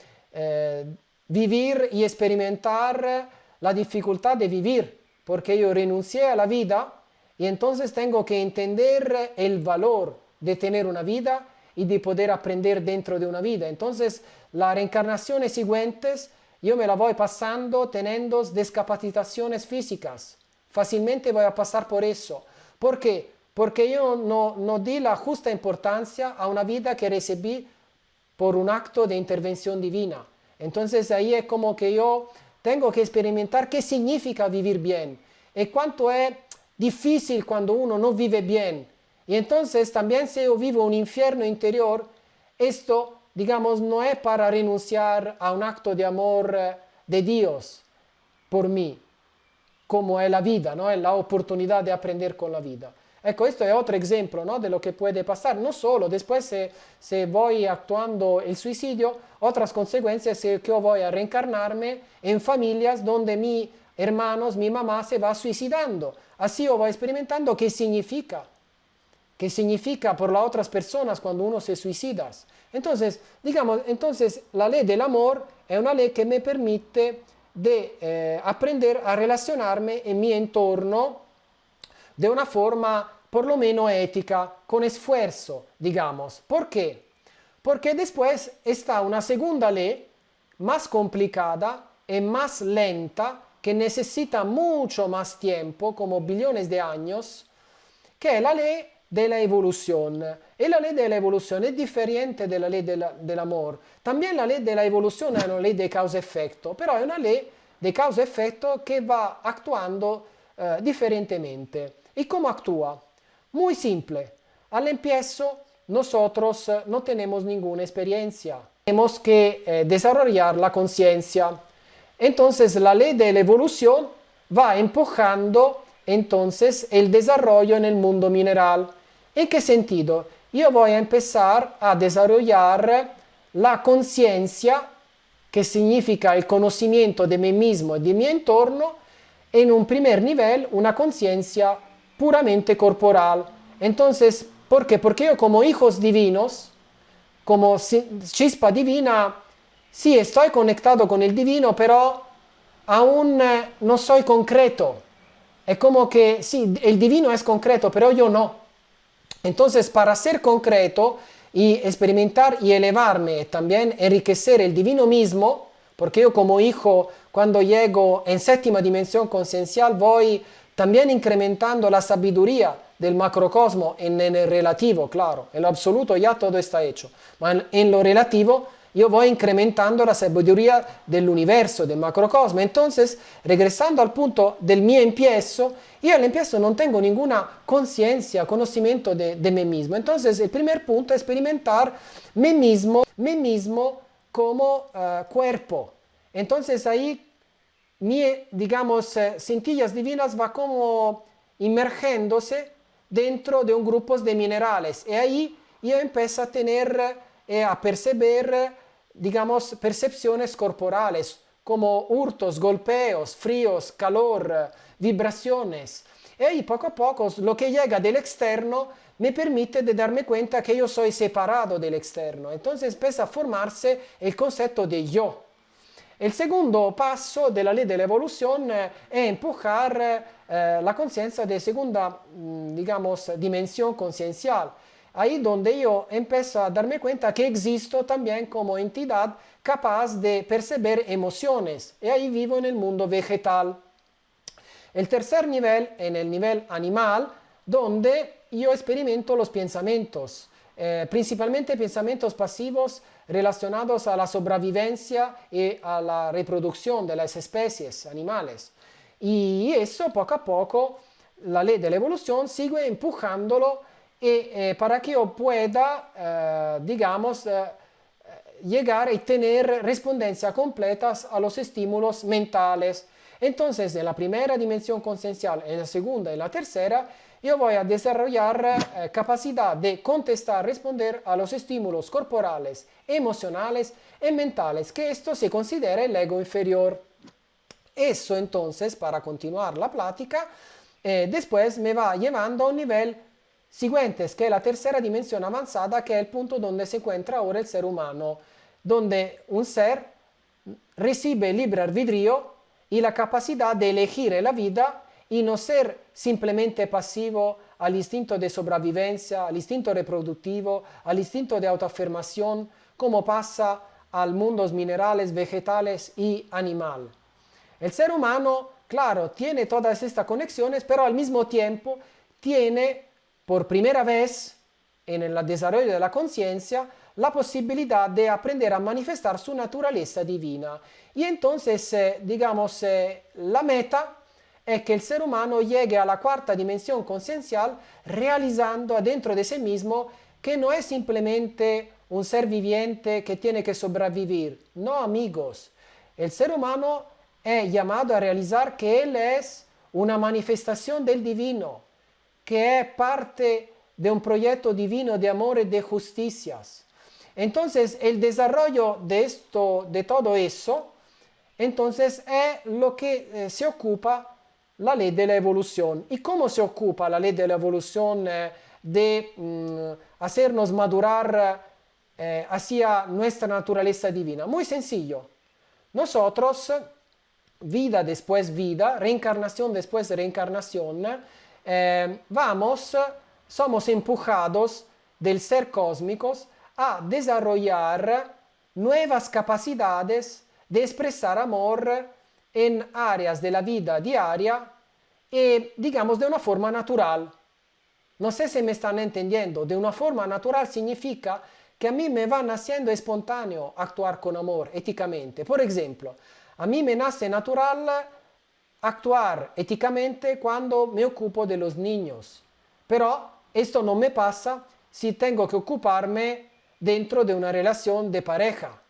Speaker 3: vivir y experimentar la dificultad de vivir, porque yo renuncié a la vida y entonces tengo que entender el valor de tener una vida y de poder aprender dentro de una vida. Entonces, las reencarnaciones siguientes yo me la voy pasando teniendo discapacitaciones físicas. Fácilmente voy a pasar por eso. ¿Por qué? Porque yo no di la justa importancia a una vida que recibí por un acto de intervención divina. Entonces ahí es como que yo tengo que experimentar qué significa vivir bien y cuánto es difícil cuando uno no vive bien. Y entonces también si yo vivo un infierno interior, esto, digamos, no es para renunciar a un acto de amor de Dios por mí, como es la vida, ¿no? Es la oportunidad de aprender con la vida. Ecco, questo è otro ejemplo, ¿no? De lo que puede pasar. No solo, después si voy actuando el suicidio, otras consecuencias es que yo voy a reencarnarme en familias donde mis hermanos, mi mamá se va suicidando. Así yo voy experimentando qué significa por las otras personas cuando uno se suicida. Entonces, digamos, la ley del amor es una ley que me permite de aprender a relacionarme en mi entorno de una forma por lo menos ética, con esfuerzo, digamos. ¿Por qué? Porque después está una segunda ley más complicada y más lenta, que necesita mucho más tiempo, como billones de años, que es la ley de la evolución. Y la ley de la evolución es diferente de la ley del amor. También la ley de la evolución es una ley de causa-efecto, pero es una ley de causa-efecto que va actuando diferentemente. ¿Y cómo actúa? Muy simple. Al empiezo, nosotros no tenemos ninguna experiencia. Tenemos que desarrollar la conciencia. Entonces, la ley de la evolución va empujando entonces el desarrollo en el mundo mineral. ¿En qué sentido? Yo voy a empezar a desarrollar la conciencia, que significa el conocimiento de mí mismo y de mi entorno, en un primer nivel, una conciencia puramente corporal. Entonces, ¿por qué? Porque yo como hijos divinos, como chispa divina, sí estoy conectado con el divino, pero aún no soy concreto. Es como que, sí, el divino es concreto, pero yo no. Entonces, para ser concreto y experimentar y elevarme, también enriquecer el divino mismo, porque yo como hijo, cuando llego en séptima dimensión consciencial, voy también incrementando la sabiduría del macrocosmo en el relativo, claro. En lo absoluto ya todo está hecho. Ma en lo relativo yo voy incrementando la sabiduría del universo, del macrocosmo. Entonces, regresando al punto del mi empiezo, yo al empiezo no tengo ninguna conciencia, conocimiento de mí mismo. Entonces, el primer punto es experimentar mí mismo como cuerpo. Entonces, ahí digamos, cintillas divinas va como inmergiéndose dentro de un grupo de minerales. Y ahí yo empiezo a tener, a percibir, digamos, percepciones corporales, como hurtos, golpeos, fríos, calor, vibraciones. Y ahí poco a poco lo que llega del externo me permite de darme cuenta que yo soy separado del externo. Entonces empieza a formarse el concepto de yo. El segundo paso de la ley de la evolución es empujar la conciencia de segunda, digamos, dimensión conciencial. Ahí donde yo empiezo a darme cuenta que existo también como entidad capaz de percibir emociones. Y ahí vivo en el mundo vegetal. El tercer nivel, en el nivel animal, donde yo experimento los pensamientos. Principalmente pensamientos pasivos relacionados a la sobrevivencia y a la reproducción de las especies animales. Y eso poco a poco, la ley de la evolución sigue empujándolo para que yo pueda, digamos, llegar y tener respondencias completas a los estímulos mentales. Entonces, en la primera dimensión consciencial, en la segunda y en la tercera, yo voy a desarrollar capacidad de contestar, responder a los estímulos corporales, emocionales y mentales, que esto se considera el ego inferior. Eso entonces, para continuar la plática, después me va llevando a un nivel siguiente, que es la tercera dimensión avanzada, que es el punto donde se encuentra ahora el ser humano, donde un ser recibe libre albedrío y la capacidad de elegir la vida y no ser simplemente pasivo al instinto de sobrevivencia, al instinto reproductivo, al instinto de autoafirmación, como pasa al mundos minerales, vegetales y animal. El ser humano, claro, tiene todas estas conexiones, pero al mismo tiempo tiene, por primera vez en el desarrollo de la conciencia, la posibilidad de aprender a manifestar su naturaleza divina. Y entonces, digamos, la meta es que el ser humano llegue a la cuarta dimensión conciencial realizando adentro de sí mismo que no es simplemente un ser viviente que tiene que sobrevivir. No, amigos. El ser humano es llamado a realizar que él es una manifestación del divino, que es parte de un proyecto divino de amor y de justicias. Entonces, el desarrollo de todo eso, entonces es lo que se ocupa la ley de la evolución. ¿Y cómo se ocupa la ley de la evolución de hacernos madurar hacia nuestra naturaleza divina? Muy sencillo. Nosotros, vida después vida, reencarnación después reencarnación, somos empujados del ser cósmicos a desarrollar nuevas capacidades de expresar amor en áreas de la vida diaria y, digamos, de una forma natural. No sé si me están entendiendo. De una forma natural significa que a mí me va naciendo espontáneo actuar con amor éticamente. Por ejemplo, a mí me nace natural actuar éticamente cuando me ocupo de los niños. Pero esto no me pasa si tengo que ocuparme dentro de una relación de pareja.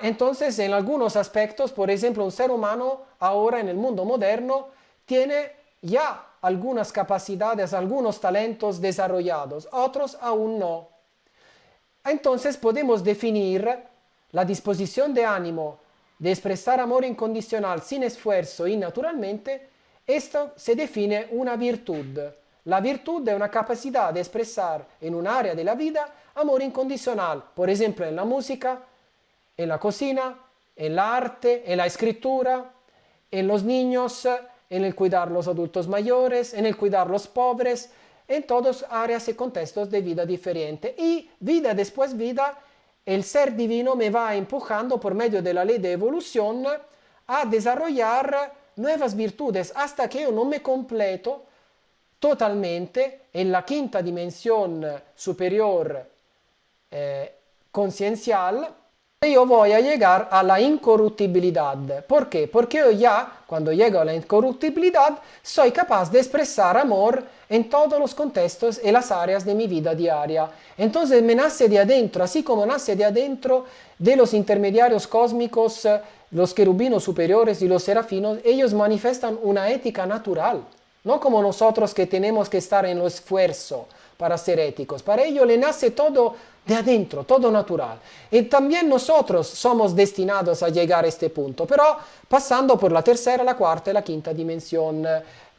Speaker 3: Entonces, en algunos aspectos, por ejemplo, un ser humano ahora en el mundo moderno tiene ya algunas capacidades, algunos talentos desarrollados, otros aún no. Entonces podemos definir la disposición de ánimo de expresar amor incondicional sin esfuerzo y naturalmente. Esto se define una virtud. La virtud es una capacidad de expresar en un área de la vida amor incondicional, por ejemplo en la música, en la cocina, en el arte, en la escritura, en los niños, en el cuidar los adultos mayores, en el cuidar los pobres, en todas áreas y contextos de vida diferentes. Y vida después vida, el ser divino me va empujando por medio de la ley de evolución a desarrollar nuevas virtudes hasta que yo no me completo totalmente en la quinta dimensión superior conciencial. Yo voy a llegar a la incorruptibilidad. ¿Por qué? Porque yo ya, cuando llego a la incorruptibilidad, soy capaz de expresar amor en todos los contextos y las áreas de mi vida diaria. Entonces me nace de adentro, así como nace de adentro de los intermediarios cósmicos, los querubinos superiores y los serafinos. Ellos manifiestan una ética natural, no como nosotros que tenemos que estar en el esfuerzo para ser éticos. Para ellos le nace todo de adentro, todo natural. Y también nosotros somos destinados a llegar a este punto, pero pasando por la tercera, la cuarta y la quinta dimensión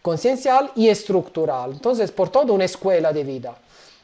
Speaker 3: conciencial y estructural. Entonces, por toda una escuela de vida.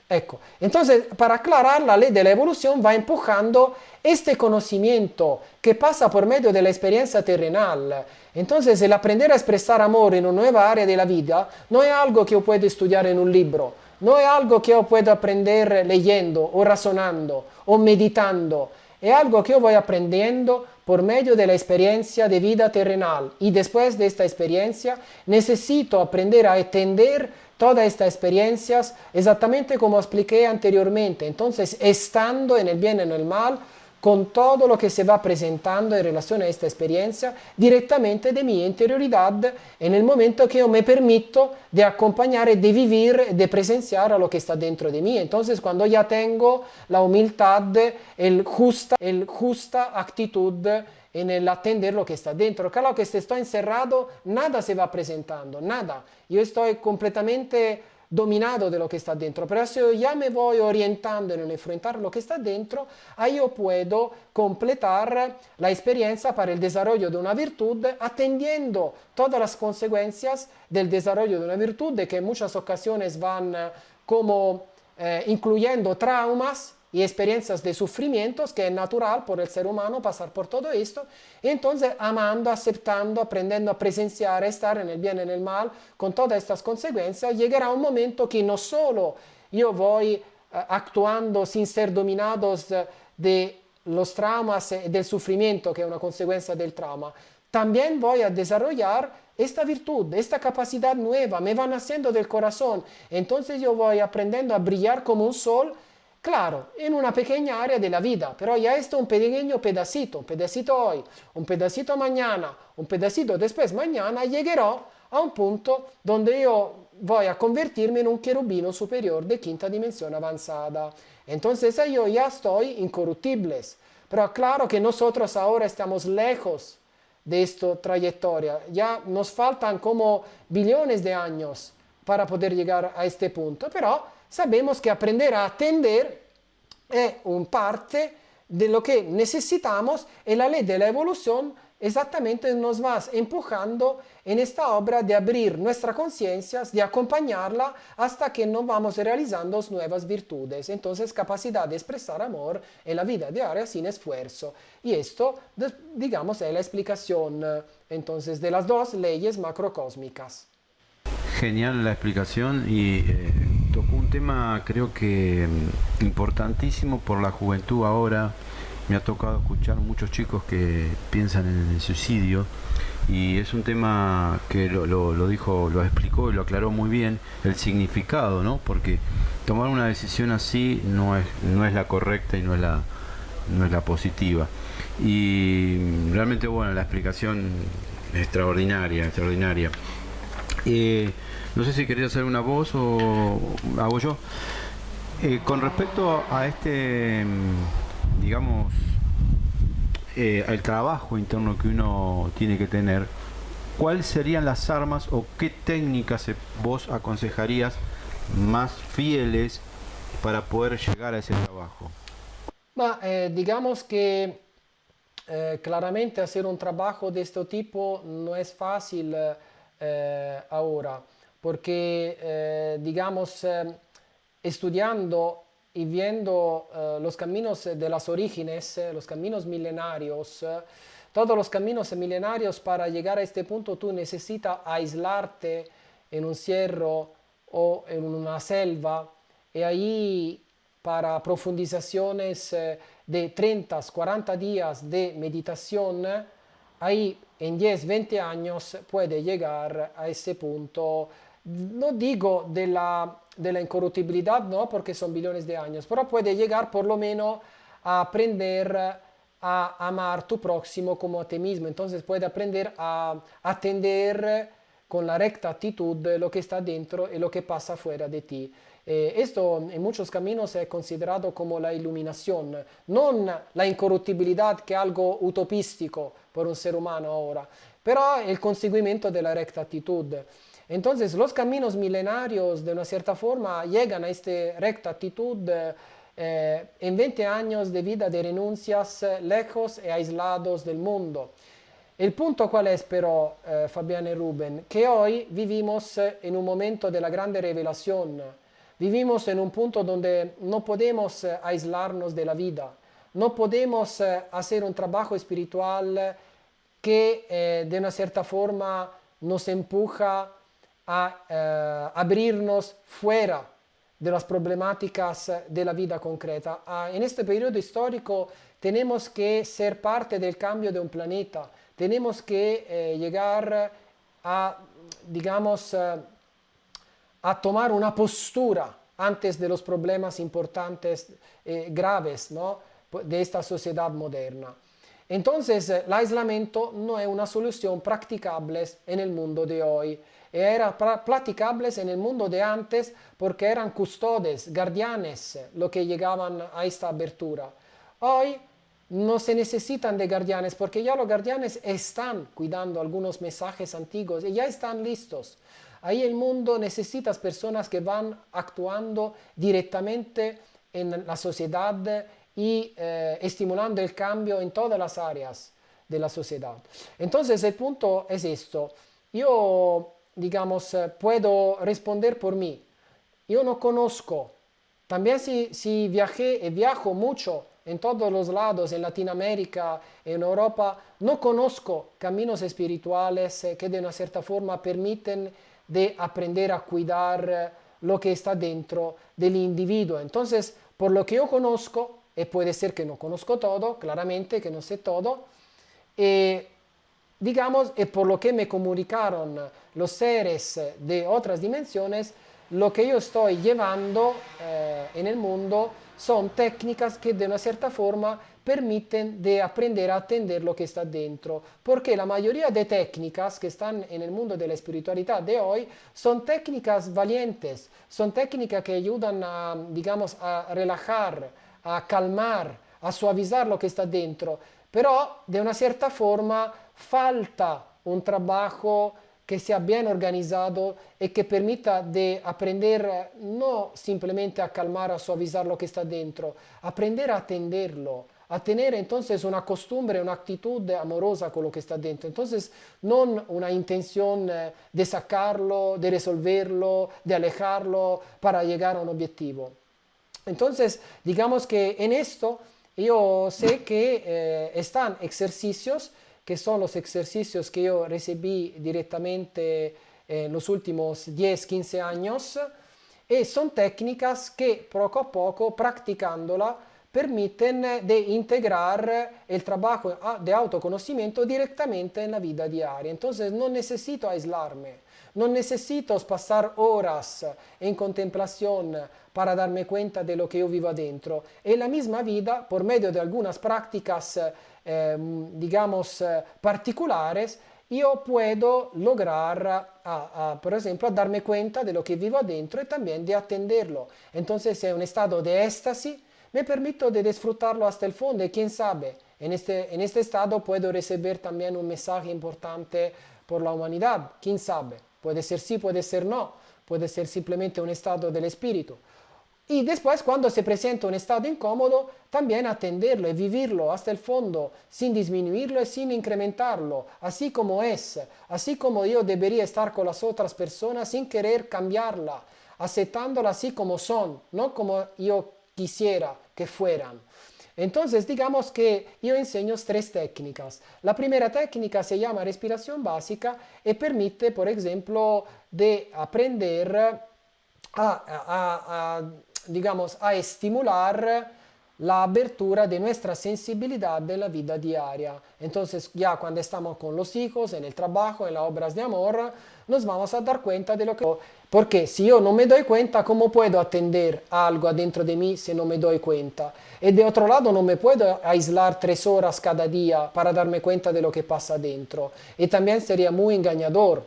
Speaker 3: Ecco, entonces, para aclarar, la ley de la evolución va empujando este conocimiento que pasa por medio de la experiencia terrenal. Entonces, el aprender a expresar amor en una nueva área de la vida no es algo que yo puedo estudiar en un libro. No es algo que yo puedo aprender leyendo o razonando o meditando. Es algo que yo voy aprendiendo por medio de la experiencia de vida terrenal. Y después de esta experiencia necesito aprender a entender todas estas experiencias exactamente como expliqué anteriormente. Entonces, estando en el bien y en el mal, con todo lo que se va presentando en relación a esta experiencia directamente de mi interioridad en el momento que yo me permito de acompañar y de vivir, de presenciar a lo que está dentro de mí. Entonces, cuando ya tengo la humildad, el justa actitud en el atender lo que está dentro. Claro que si estoy encerrado, nada se va presentando, nada. Yo estoy completamente dominado de lo que está dentro, pero si yo ya me voy orientando en enfrentar lo que está dentro, ahí yo puedo completar la experiencia para el desarrollo de una virtud, atendiendo todas las consecuencias del desarrollo de una virtud, de que en muchas ocasiones van como incluyendo traumas y experiencias de sufrimientos, que es natural por el ser humano pasar por todo esto, y entonces amando, aceptando, aprendiendo a presenciar, a estar en el bien y en el mal, con todas estas consecuencias, llegará un momento que no solo yo voy actuando sin ser dominados de los traumas y del sufrimiento, que es una consecuencia del trauma, también voy a desarrollar esta virtud, esta capacidad nueva, me va naciendo del corazón. Entonces yo voy aprendiendo a brillar como un sol, claro, en una pequeña área de la vida, pero ya esto es un pedacito hoy, un pedacito mañana, un pedacito después mañana, llegaré a un punto donde yo voy a convertirme en un querubino superior de quinta dimensión avanzada. Entonces yo ya estoy incorruptibles. Pero claro que nosotros ahora estamos lejos de esta trayectoria. Ya nos faltan como billones de años para poder llegar a este punto. Pero sabemos que aprender a atender es un parte de lo que necesitamos y la ley de la evolución exactamente nos va empujando en esta obra de abrir nuestra conciencia, de acompañarla hasta que nos vamos realizando nuevas virtudes. Entonces, capacidad de expresar amor en la vida diaria sin esfuerzo. Y esto, digamos, es la explicación entonces de las dos leyes macrocósmicas.
Speaker 1: Genial la explicación y tocó un tema creo que importantísimo por la juventud ahora. Me ha tocado escuchar muchos chicos que piensan en el suicidio y es un tema que lo dijo, lo explicó y lo aclaró muy bien, el significado, ¿no? Porque tomar una decisión así no es la correcta y no es la positiva. Y realmente, bueno, la explicación extraordinaria. No sé si querías hacer una voz o hago yo. Con respecto a este, digamos, el trabajo interno que uno tiene que tener, ¿cuáles serían las armas o qué técnicas vos aconsejarías más fieles para poder llegar a ese trabajo?
Speaker 3: Digamos que claramente hacer un trabajo de este tipo no es fácil ahora, porque digamos, estudiando y viendo los caminos de las orígenes, los caminos milenarios, todos los caminos milenarios para llegar a este punto tú necesitas aislarte en un cerro o en una selva y ahí para profundizaciones de 30, 40 días de meditación, ahí en 10, 20 años puede llegar a ese punto, no digo de la incorruptibilidad, no, porque son billones de años, pero puede llegar por lo menos a aprender a amar tu próximo como a ti mismo. Entonces puede aprender a atender con la recta actitud lo que está dentro y lo que pasa fuera de ti. Esto en muchos caminos es considerado como la iluminación, no la incorruptibilidad que es algo utopístico por un ser humano ahora, pero el conseguimiento de la recta actitud. Entonces los caminos milenarios de una cierta forma llegan a esta recta actitud en 20 años de vida de renuncias lejos y aislados del mundo. El punto cuál es pero, Fabián y Rubén, que hoy vivimos en un momento de la grande revelación, vivimos en un punto donde no podemos aislarnos de la vida, no podemos hacer un trabajo espiritual que de una cierta forma nos empuja a abrirnos fuera de las problemáticas de la vida concreta. En este periodo histórico tenemos que ser parte del cambio de un planeta, tenemos que llegar a, digamos, a tomar una postura antes de los problemas importantes, graves, ¿no?, de esta sociedad moderna. Entonces, el aislamiento no es una solución practicable en el mundo de hoy. Era practicable en el mundo de antes porque eran custodes, guardianes, lo que llegaban a esta abertura. Hoy no se necesitan de guardianes porque ya los guardianes están cuidando algunos mensajes antiguos y ya están listos. Ahí el mundo necesita personas que van actuando directamente en la sociedad y estimulando el cambio en todas las áreas de la sociedad. Entonces el punto es esto. Yo, digamos, puedo responder por mí. Yo no conozco También si viajé y viajo mucho en todos los lados, en Latinoamérica, en Europa, no conozco caminos espirituales que de una cierta forma permiten de aprender a cuidar lo que está dentro del individuo. Entonces, por lo que yo conozco, y puede ser que no conozco todo, claramente que no sé todo, digamos, y por lo que me comunicaron los seres de otras dimensiones, lo que yo estoy llevando en el mundo son técnicas que de una cierta forma permiten de aprender a atender lo que está dentro, porque la mayoría de técnicas que están en el mundo de la espiritualidad de hoy son técnicas valientes, son técnicas que ayudan a, digamos, a relajar, a calmar, a suavizar lo que está dentro, pero de una cierta forma falta un trabajo que sea bien organizado y que permita de aprender no simplemente a calmar, a suavizar lo que está dentro, aprender a atenderlo, a tener entonces una costumbre, una actitud amorosa con lo que está dentro. Entonces, no una intención de sacarlo, de resolverlo, de alejarlo para llegar a un objetivo. Entonces, digamos que en esto yo sé que están ejercicios que son los ejercicios que yo recibí directamente en los últimos 10, 15 años, y son técnicas que poco a poco, practicándola, permiten de integrar el trabajo de autoconocimiento directamente en la vida diaria. Entonces no necesito aislarme, no necesito pasar horas en contemplación para darme cuenta de lo que yo vivo adentro. En la misma vida, por medio de algunas prácticas digamos, particulares, yo puedo lograr, por ejemplo, a darme cuenta de lo que vivo adentro y también de atenderlo. Entonces, es un estado de éxtasis, me permito de disfrutarlo hasta el fondo y quién sabe, en este estado puedo recibir también un mensaje importante por la humanidad, quién sabe, puede ser sí, puede ser no, puede ser simplemente un estado del espíritu. Y después, cuando se presenta un estado incómodo, también atenderlo y vivirlo hasta el fondo, sin disminuirlo y sin incrementarlo, así como es, así como yo debería estar con las otras personas sin querer cambiarla, aceptándola así como son, no como yo quisiera que fueran. Entonces, digamos que yo enseño 3 técnicas. La primera técnica se llama respiración básica y permite, por ejemplo, de aprender digamos, a estimular la abertura de nuestra sensibilidad en la vida diaria. Entonces, ya cuando estamos con los hijos, en el trabajo, en las obras de amor, nos vamos a dar cuenta de lo que... Porque si yo no me doy cuenta, ¿cómo puedo atender algo adentro de mí si no me doy cuenta? Y de otro lado, no me puedo aislar 3 horas cada día para darme cuenta de lo que pasa dentro. Y también sería muy engañador.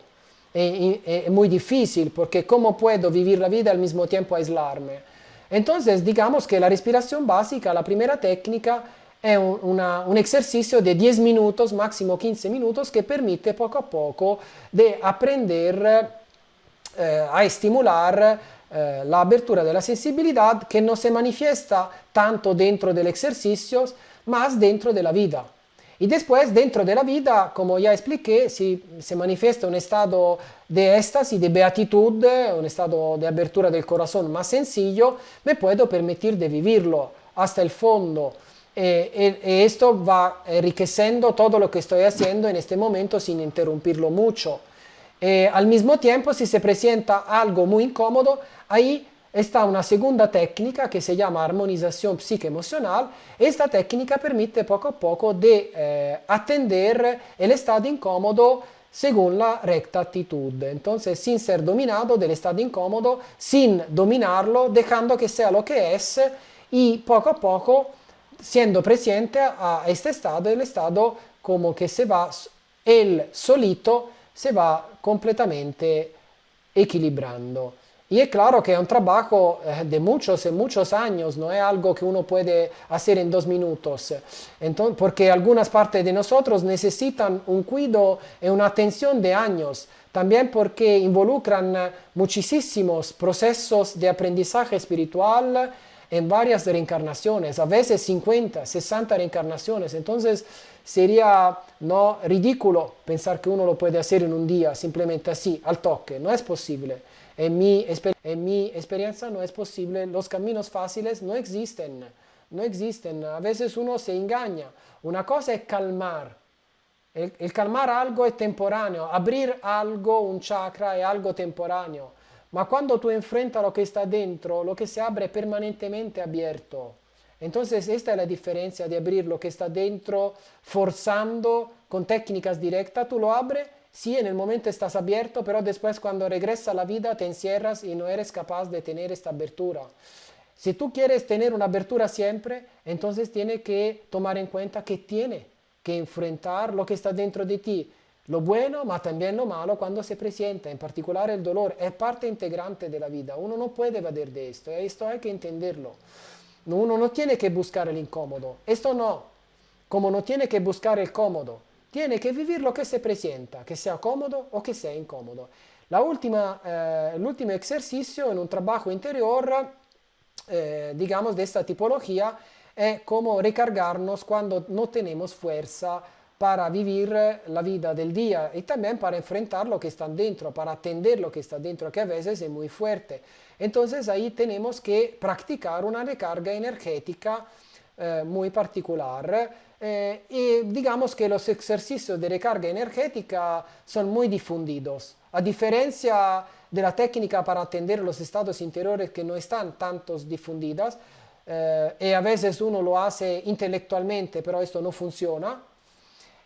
Speaker 3: Es muy difícil, porque ¿cómo puedo vivir la vida y al mismo tiempo aislarme? Entonces, digamos que la respiración básica, la primera técnica, es un ejercicio de 10 minutos, máximo 15 minutos, que permite poco a poco de aprender a estimular la abertura de la sensibilidad, que no se manifiesta tanto dentro del ejercicio, más dentro de la vida. Y después, dentro de la vida, como ya expliqué, si se manifiesta un estado de éxtasis, de beatitud, un estado de abertura del corazón más sencillo, me puedo permitir de vivirlo hasta el fondo. Esto va enriqueciendo todo lo que estoy haciendo en este momento sin interrumpirlo mucho. Al mismo tiempo, si se presenta algo muy incómodo, ahí está una segunda técnica que se llama armonización psicoemocional. Esta técnica permite poco a poco de atender el estado incómodo según la recta actitud. Entonces, sin ser dominado del estado incómodo, sin dominarlo, dejando que sea lo que es y poco a poco siendo presente a este estado, el estado como que se va, él solito se va completamente equilibrando. Y es claro que es un trabajo de muchos y muchos años, no es algo que uno puede hacer en 2 minutos. Entonces, porque algunas partes de nosotros necesitan un cuidado y una atención de años. También porque involucran muchísimos procesos de aprendizaje espiritual en varias reencarnaciones, a veces 50, 60 reencarnaciones. Entonces sería ridículo pensar que uno lo puede hacer en un día, simplemente así, al toque. No es posible. en mi experiencia no es posible, los caminos fáciles no existen, no existen, a veces uno se engaña. Una cosa es calmar, el calmar algo es temporáneo, abrir algo, un chakra es algo temporáneo, ma cuando tú enfrentas lo que está dentro, lo que se abre es permanentemente abierto. Entonces esta es la diferencia de abrir lo que está dentro forzando con técnicas directas, tú lo abres, sí, en el momento estás abierto, pero después cuando regresa a la vida te encierras y no eres capaz de tener esta abertura. Si tú quieres tener una abertura siempre, entonces tienes que tomar en cuenta que tiene que enfrentar lo que está dentro de ti, lo bueno, ma también lo malo cuando se presenta, en particular el dolor, es parte integrante de la vida, uno no puede evadir de esto hay que entenderlo. Uno no tiene que buscar el incómodo, esto no, como no tiene que buscar el cómodo, tiene que vivir lo que se presenta, que sea cómodo o que sea incómodo. El último ejercicio en un trabajo interior, digamos, de esta tipología, es como recargarnos cuando no tenemos fuerza para vivir la vida del día y también para enfrentar lo que está dentro, para atender lo que está dentro, que a veces es muy fuerte. Entonces ahí tenemos que practicar una recarga energética muy particular y digamos que los ejercicios de recarga energética son muy difundidos, a diferencia de la técnica para atender los estados interiores que no están tantos difundidas y a veces uno lo hace intelectualmente, pero esto no funciona.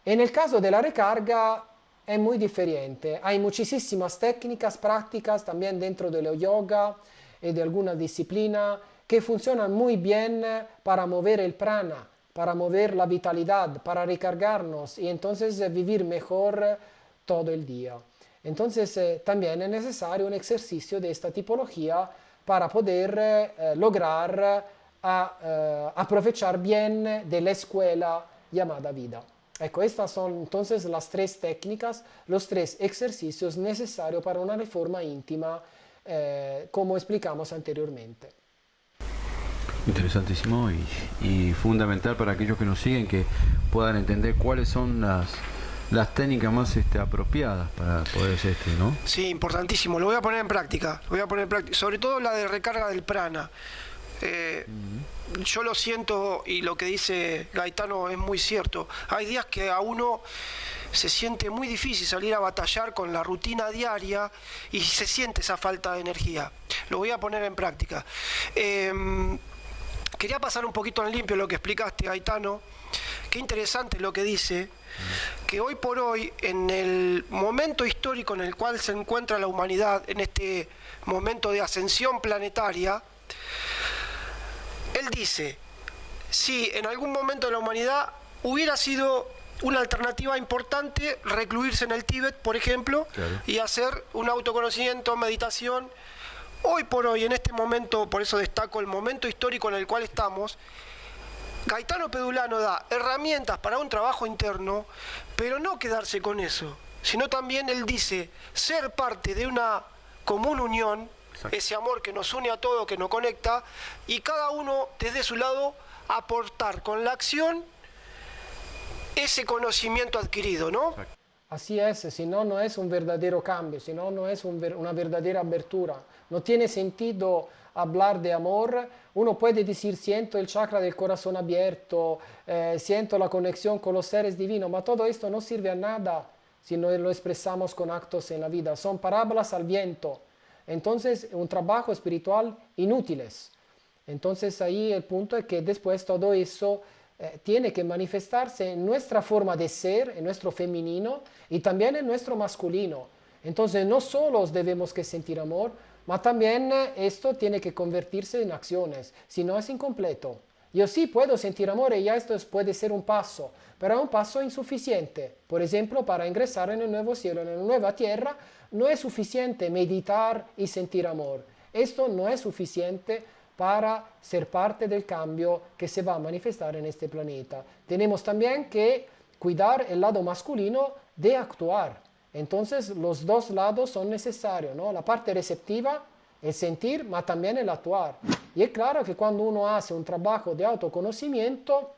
Speaker 3: En el caso de la recarga es muy diferente. Hay muchísimas técnicas prácticas también dentro del yoga y de alguna disciplina que funcionan muy bien para mover el prana, para mover la vitalidad, para recargarnos y entonces vivir mejor todo el día. Entonces también es necesario un ejercicio de esta tipología para poder lograr aprovechar bien de la escuela llamada vida. Ecco, estas son entonces las tres técnicas, los tres ejercicios necesarios para una reforma íntima, como explicamos anteriormente.
Speaker 1: Interesantísimo y fundamental para aquellos que nos siguen que puedan entender cuáles son las técnicas más apropiadas para poder hacer ¿no?
Speaker 2: Sí, importantísimo, lo voy a poner en práctica, sobre todo la de recarga del prana. Yo lo siento y lo que dice Gaetano es muy cierto. Hay días que a uno se siente muy difícil salir a batallar con la rutina diaria y se siente esa falta de energía. Lo voy a poner en práctica. Quería pasar un poquito en limpio lo que explicaste, Gaetano. Qué interesante lo que dice, que hoy por hoy, en el momento histórico en el cual se encuentra la humanidad, en este momento de ascensión planetaria, él dice, si en algún momento de la humanidad hubiera sido una alternativa importante recluirse en el Tíbet, por ejemplo, claro, y hacer un autoconocimiento, meditación, hoy por hoy, en este momento, por eso destaco el momento histórico en el cual estamos, Gaetano Pedulano da herramientas para un trabajo interno, pero no quedarse con eso, sino también él dice ser parte de una común unión, ese amor que nos une a todos, que nos conecta, y cada uno desde su lado aportar con la acción ese conocimiento adquirido, ¿no?
Speaker 3: Así es, si no, no es un verdadero cambio, si no, no es una verdadera abertura. No tiene sentido hablar de amor. Uno puede decir, siento el chakra del corazón abierto, siento la conexión con los seres divinos, pero todo esto no sirve a nada si no lo expresamos con actos en la vida. Son parábolas al viento. Entonces, un trabajo espiritual inútiles. Entonces, ahí el punto es que después todo eso tiene que manifestarse en nuestra forma de ser, en nuestro femenino y también en nuestro masculino. Entonces, no solo debemos que sentir amor, pero también esto tiene que convertirse en acciones, si no es incompleto. Yo sí puedo sentir amor y ya esto puede ser un paso, pero es un paso insuficiente. Por ejemplo, para ingresar en el nuevo cielo, en la nueva tierra, no es suficiente meditar y sentir amor. Esto no es suficiente para ser parte del cambio que se va a manifestar en este planeta. Tenemos también que cuidar el lado masculino de actuar. Entonces, los dos lados son necesarios, ¿no? La parte receptiva, el sentir, pero también el actuar. Y es claro que cuando uno hace un trabajo de autoconocimiento,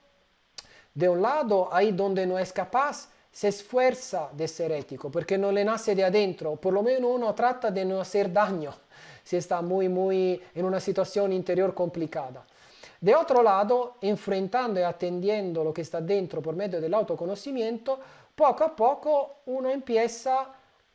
Speaker 3: de un lado, ahí donde no es capaz, se esfuerza de ser ético, porque no le nace de adentro, o por lo menos uno trata de no hacer daño si está muy en una situación interior complicada. De otro lado, enfrentando y atendiendo lo que está dentro por medio del autoconocimiento, poco a poco uno empieza,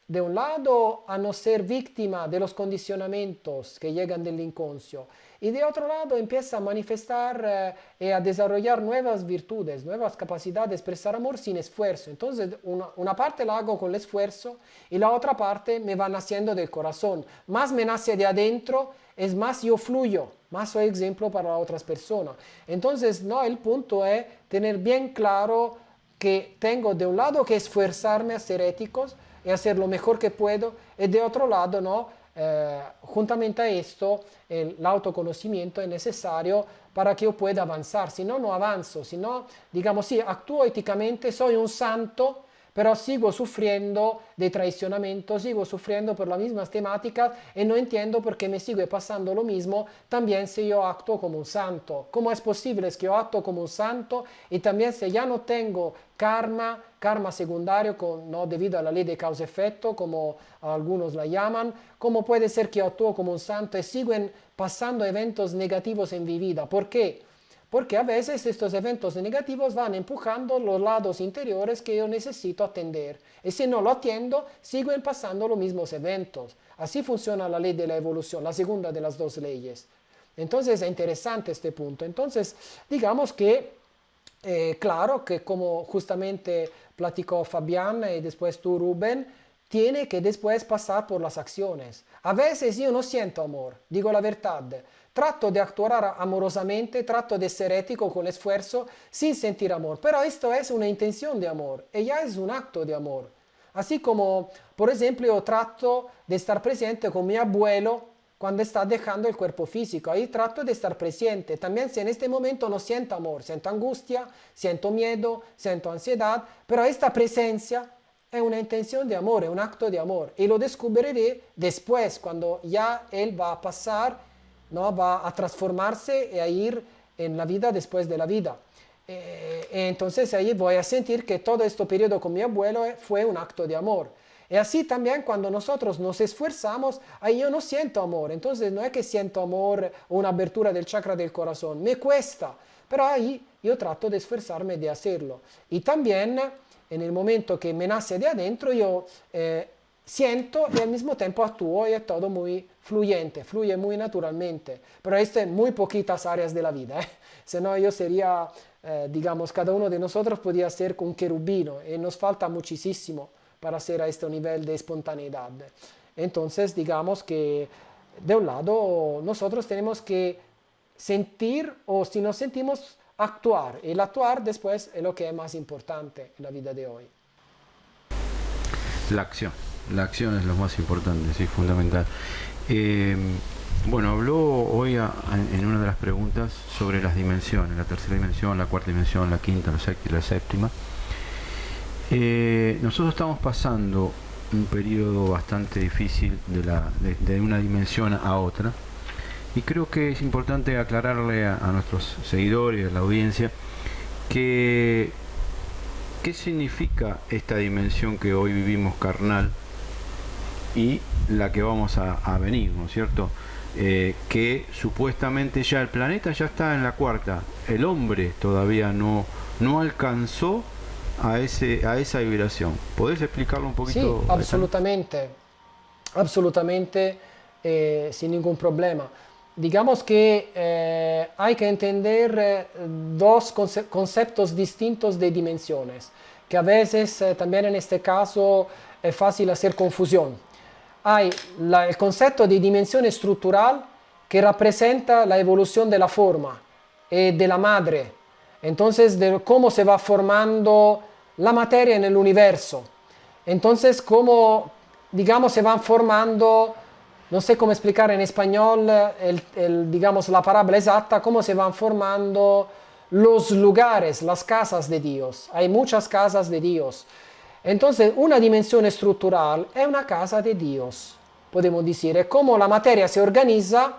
Speaker 3: de un lado, a no ser víctima de los condicionamientos que llegan del inconscio, y de otro lado empieza a manifestar y a desarrollar nuevas virtudes, nuevas capacidades de expresar amor sin esfuerzo. Entonces, una parte la hago con el esfuerzo y la otra parte me va naciendo del corazón. Más me nace de adentro, es más yo fluyo, más soy ejemplo para otras personas. Entonces, no, el punto es tener bien claro que tengo de un lado que esforzarme a ser éticos y hacer lo mejor que puedo, y de otro lado, ¿no? Juntamente a esto, el autoconocimiento es necesario para que yo pueda avanzar. Si no, no avanzo. Si no, digamos, sí, actúo éticamente, soy un santo, pero sigo sufriendo de traicionamiento, sigo sufriendo por las mismas temáticas y no entiendo por qué me sigue pasando lo mismo también si yo actúo como un santo. ¿Cómo es posible que yo actúo como un santo y también si ya no tengo karma secundario ¿no? debido a la ley de causa-efecto, como algunos la llaman? ¿Cómo puede ser que yo actúo como un santo y siguen pasando eventos negativos en mi vida? ¿Por qué? Porque a veces estos eventos negativos van empujando los lados interiores que yo necesito atender. Y si no lo atiendo, siguen pasando los mismos eventos. Así funciona la ley de la evolución, la segunda de las dos leyes. Entonces es interesante este punto. Entonces, digamos que, claro que como justamente platicó Fabián y después tú, Rubén, tiene que después pasar por las acciones. A veces yo no siento amor, digo la verdad. Trato de actuar amorosamente, trato de ser ético con esfuerzo sin sentir amor. Pero esto es una intención de amor, ella es un acto de amor. Así como, por ejemplo, yo trato de estar presente con mi abuelo cuando está dejando el cuerpo físico. Ahí trato de estar presente. También si en este momento no siento amor, siento angustia, siento miedo, siento ansiedad, pero esta presencia es una intención de amor, es un acto de amor. Y lo descubriré después, cuando ya él va a pasar, ¿no? Va a transformarse y a ir en la vida después de la vida. Entonces ahí voy a sentir que todo este periodo con mi abuelo fue un acto de amor. Y así también cuando nosotros nos esforzamos, ahí yo no siento amor. Entonces no es que siento amor o una abertura del chakra del corazón, me cuesta. Pero ahí yo trato de esforzarme de hacerlo. Y también en el momento que me nace de adentro, yo siento y al mismo tiempo actúo y es todo muy fluyente, fluye muy naturalmente. Pero esto en muy poquitas áreas de la vida. Si no, yo sería, digamos, cada uno de nosotros podría ser un querubino y nos falta muchísimo para ser a este nivel de espontaneidad. Entonces, digamos que de un lado nosotros tenemos que sentir, o si nos sentimos, actuar. Y el actuar después es lo que es más importante en la vida de hoy.
Speaker 1: La acción. La acción es lo más importante, sí, fundamental. Bueno, habló hoy en una de las preguntas sobre las dimensiones, la tercera dimensión, la cuarta dimensión, la quinta, la sexta y la séptima. Nosotros estamos pasando un periodo bastante difícil de una dimensión a otra, y creo que es importante aclararle a nuestros seguidores y a la audiencia que qué significa esta dimensión que hoy vivimos carnal y la que vamos a venir, ¿no es cierto? Que supuestamente ya el planeta ya está en la cuarta, el hombre todavía no alcanzó a esa vibración. ¿Podés explicarlo un poquito?
Speaker 3: Sí, absolutamente, absolutamente, sin ningún problema. Digamos que hay que entender dos conceptos distintos de dimensiones, que a veces también en este caso es fácil hacer confusión. Hay el concepto de dimensión estructural, que representa la evolución de la forma y de la madre, entonces de cómo se va formando la materia en el universo. Entonces cómo, digamos, se van formando, no sé cómo explicar en español digamos, la parábola exacta, cómo se van formando los lugares, las casas de Dios. Hay muchas casas de Dios. Entonces, una dimensión estructural es una casa de Dios, podemos decir, es como la materia se organiza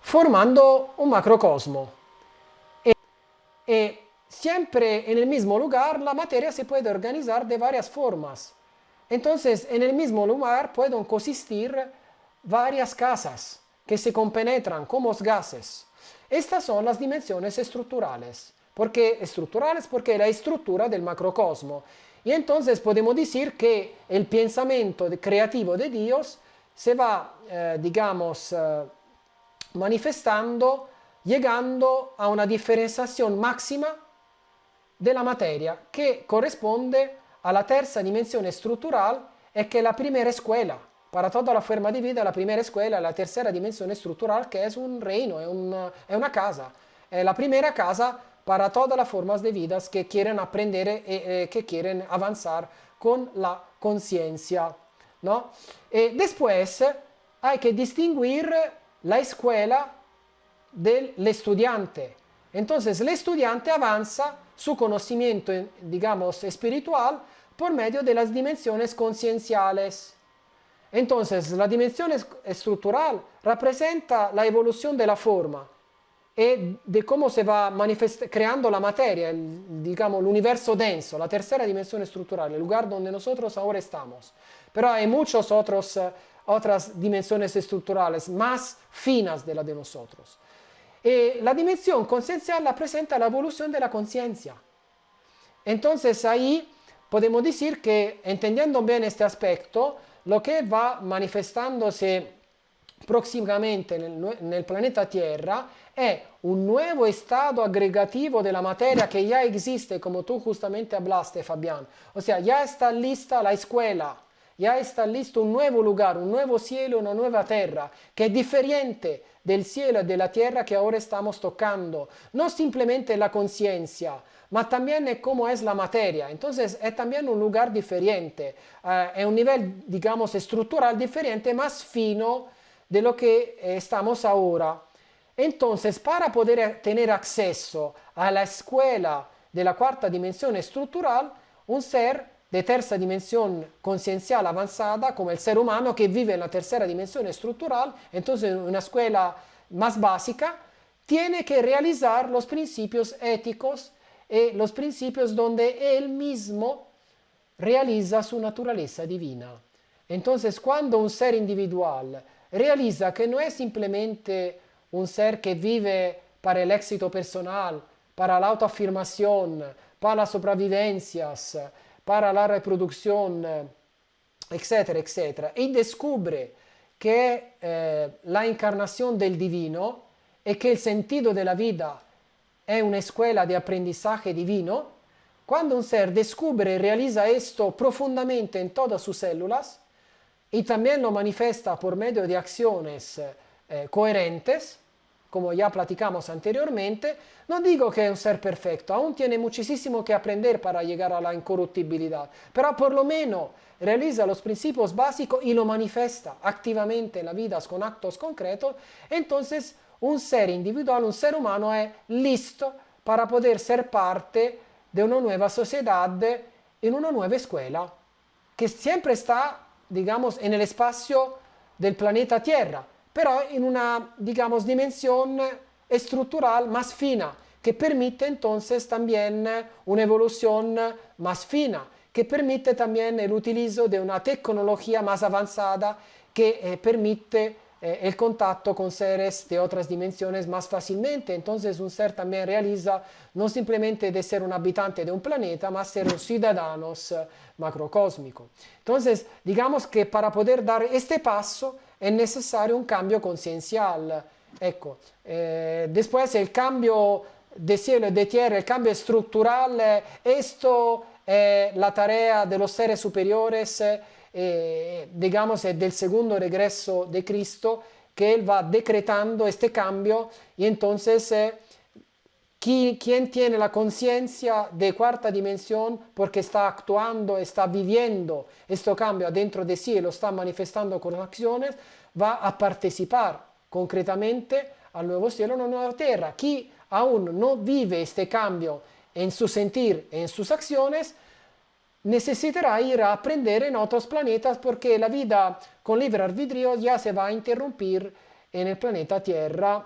Speaker 3: formando un macrocosmo. Y siempre en el mismo lugar la materia se puede organizar de varias formas. Entonces, en el mismo lugar pueden coexistir varias casas que se compenetran como gases. Estas son las dimensiones estructurales. ¿Por qué estructurales? Porque es la estructura del macrocosmo. Y entonces podemos decir que el pensamiento creativo de Dios se va, manifestando, llegando a una diferenciación máxima de la materia que corresponde a la terza dimensione strutturale e che è la prima escuela. Para toda la forma di vita, la prima escuela è la tercera dimensione strutturale che è un reino, è una casa. È la prima casa para todas las formas de vida que quieren aprender y que quieren avanzar con la conciencia, ¿no? Después hay que distinguir la escuela del estudiante. Entonces el estudiante avanza su conocimiento, digamos, espiritual por medio de las dimensiones concienciales. Entonces la dimensión estructural representa la evolución de la forma e de cómo se va creando la materia, digamos, el universo denso, la tercera dimensión estructural, el lugar donde nosotros ahora estamos. Pero hay muchas otras dimensiones estructurales más finas de la de nosotros. La dimensión conciencial representa la evolución de la conciencia. Entonces ahí podemos decir que, entendiendo bien este aspecto, lo que va manifestándose próximamente en el planeta Tierra es un nuevo estado agregativo de la materia que ya existe, como tú justamente hablaste, Fabián. O sea, ya está lista la escuela, ya está listo un nuevo lugar, un nuevo cielo, una nueva tierra, que es diferente del cielo y de la tierra que ahora estamos tocando. No simplemente la conciencia, ma también es cómo es la materia. Entonces es también un lugar diferente, es un nivel, digamos, estructural diferente, más fino de lo que estamos ahora. Entonces, para poder tener acceso a la escuela de la cuarta dimensión estructural, un ser de tercera dimensión conciencial avanzada, como el ser humano que vive en la tercera dimensión estructural, entonces una escuela más básica, tiene que realizar los principios éticos y los principios donde él mismo realiza su naturaleza divina. Entonces, cuando un ser individual realiza que no es simplemente un ser que vive para el éxito personal, para la autoafirmación, para las sobrevivencias, para la reproducción, etcétera, etcétera, y descubre que la encarnación del divino y que el sentido de la vida es una escuela de aprendizaje divino, cuando un ser descubre y realiza esto profundamente en todas sus células, y también lo manifiesta por medio de acciones coherentes, como ya platicamos anteriormente, no digo que es un ser perfecto, aún tiene muchísimo que aprender para llegar a la incorruptibilidad, pero por lo menos realiza los principios básicos y lo manifiesta activamente en la vida con actos concretos. Entonces un ser individual, un ser humano es listo para poder ser parte de una nueva sociedad, en una nueva escuela, que siempre está, digamos, en el espacio del planeta Tierra, pero en una, digamos, dimensión estructural más fina, que permite entonces también una evolución más fina, que permite también el utilizo de una tecnología más avanzada que permite el contacto con seres de otras dimensiones más fácilmente. Entonces un ser también realiza no simplemente de ser un habitante de un planeta, mas ser un ciudadano macrocósmico. Entonces, digamos que para poder dar este paso es necesario un cambio conciencial. Ecco, después el cambio de cielo y de tierra, el cambio estructural, esto es la tarea de los seres superiores, digamos, es del segundo regreso de Cristo, que Él va decretando este cambio, y entonces quien tiene la conciencia de cuarta dimensión porque está actuando, está viviendo este cambio dentro de sí y lo está manifestando con acciones, va a participar concretamente al nuevo cielo, una nueva tierra. Quien aún no vive este cambio en su sentir, en sus acciones, necesitará ir a aprender en otros planetas, porque la vida con libre arbitrio ya se va a interrumpir en el planeta Tierra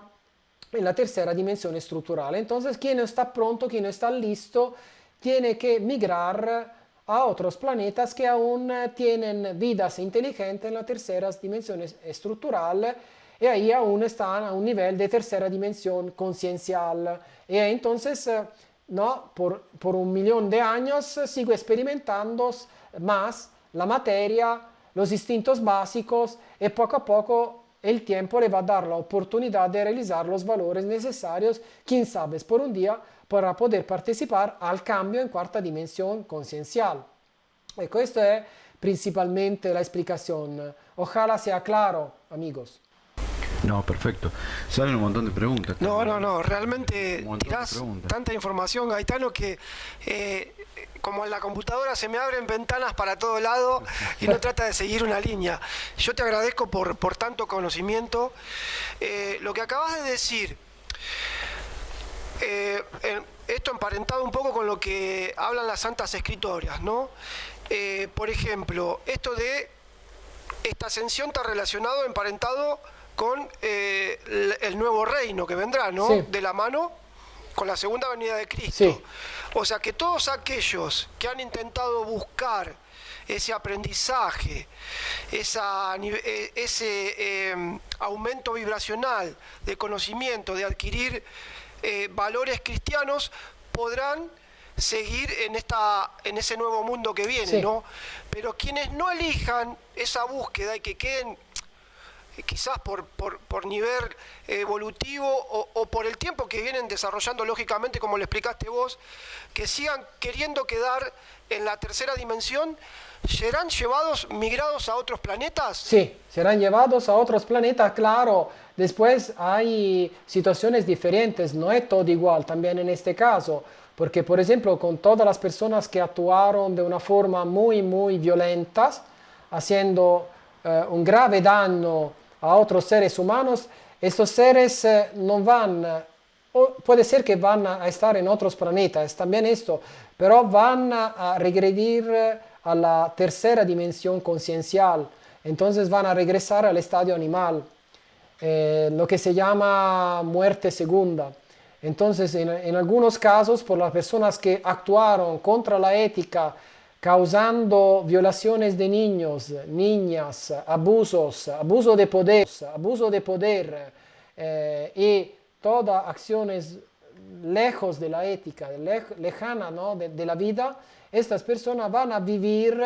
Speaker 3: en la tercera dimensión estructural. Entonces, quien no está pronto, quien no está listo, tiene que migrar a otros planetas que aún tienen vidas inteligentes en la tercera dimensión estructural y ahí aún están a un nivel de tercera dimensión conciencial. Y entonces, no, por 1.000.000 de años sigo experimentando más la materia, los instintos básicos y poco a poco el tiempo le va a dar la oportunidad de realizar los valores necesarios, quién sabe, por un día, para poder participar al cambio en cuarta dimensión conciencial. Y esta es principalmente la explicación. Ojalá sea claro, amigos.
Speaker 1: No, perfecto. Salen un montón de preguntas.
Speaker 2: No, realmente tirás tanta información, Gaetano, que como en la computadora se me abren ventanas para todo lado y no trata de seguir una línea. Yo te agradezco por tanto conocimiento. Lo que acabas de decir, esto emparentado un poco con lo que hablan las Santas Escrituras, ¿no? Por ejemplo, esto de esta ascensión está relacionado, emparentado con el nuevo reino que vendrá, ¿no?
Speaker 3: Sí.
Speaker 2: De la mano con la segunda venida de Cristo.
Speaker 3: Sí.
Speaker 2: O sea que todos aquellos que han intentado buscar ese aprendizaje, ese aumento vibracional de conocimiento, de adquirir valores cristianos, podrán seguir en ese nuevo mundo que viene, sí, ¿no? Pero quienes no elijan esa búsqueda y que queden quizás por nivel evolutivo o por el tiempo que vienen desarrollando lógicamente, como le explicaste vos, que sigan queriendo quedar en la tercera dimensión, ¿serán migrados a otros planetas?
Speaker 3: Sí, serán llevados a otros planetas, claro. Después hay situaciones diferentes, no es todo igual también en este caso, porque por ejemplo con todas las personas que actuaron de una forma muy, muy violenta, haciendo un grave daño a otros seres humanos, estos seres no van, puede ser que van a estar en otros planetas, también esto, pero van a regredir a la tercera dimensión conciencial, entonces van a regresar al estadio animal, lo que se llama muerte segunda. Entonces, en algunos casos, por las personas que actuaron contra la ética, causando violaciones de niños, niñas, abuso de poder y todas acciones lejos de la ética, lejana, ¿no? de la vida, estas personas van a vivir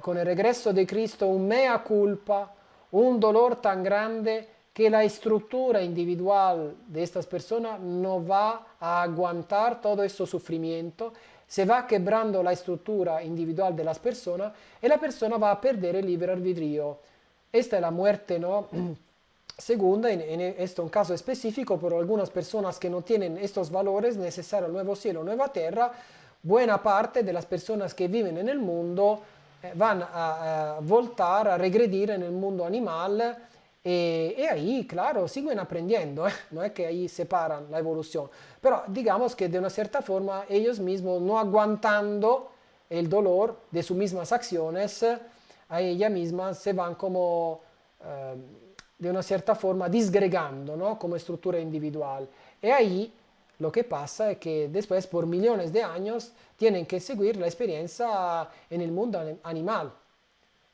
Speaker 3: con el regreso de Cristo un mea culpa, un dolor tan grande que la estructura individual de estas personas no va a aguantar todo este sufrimiento, se va quebrando la estructura individual de las personas y la persona va a perder el libre albedrío. Esta es la muerte, ¿no? Segunda, esto es un caso específico, por algunas personas que no tienen estos valores necesarios, nuevo cielo, nueva tierra, buena parte de las personas que viven en el mundo van a voltar, a regredir en el mundo animal y ahí, claro, siguen aprendiendo, no es que ahí separan la evolución, pero digamos que de una cierta forma ellos mismos, no aguantando el dolor de sus mismas acciones, a ellas mismas se van como de una cierta forma disgregando, ¿no? Como estructura individual. Y ahí lo que pasa es que después por millones de años tienen que seguir la experiencia en el mundo animal.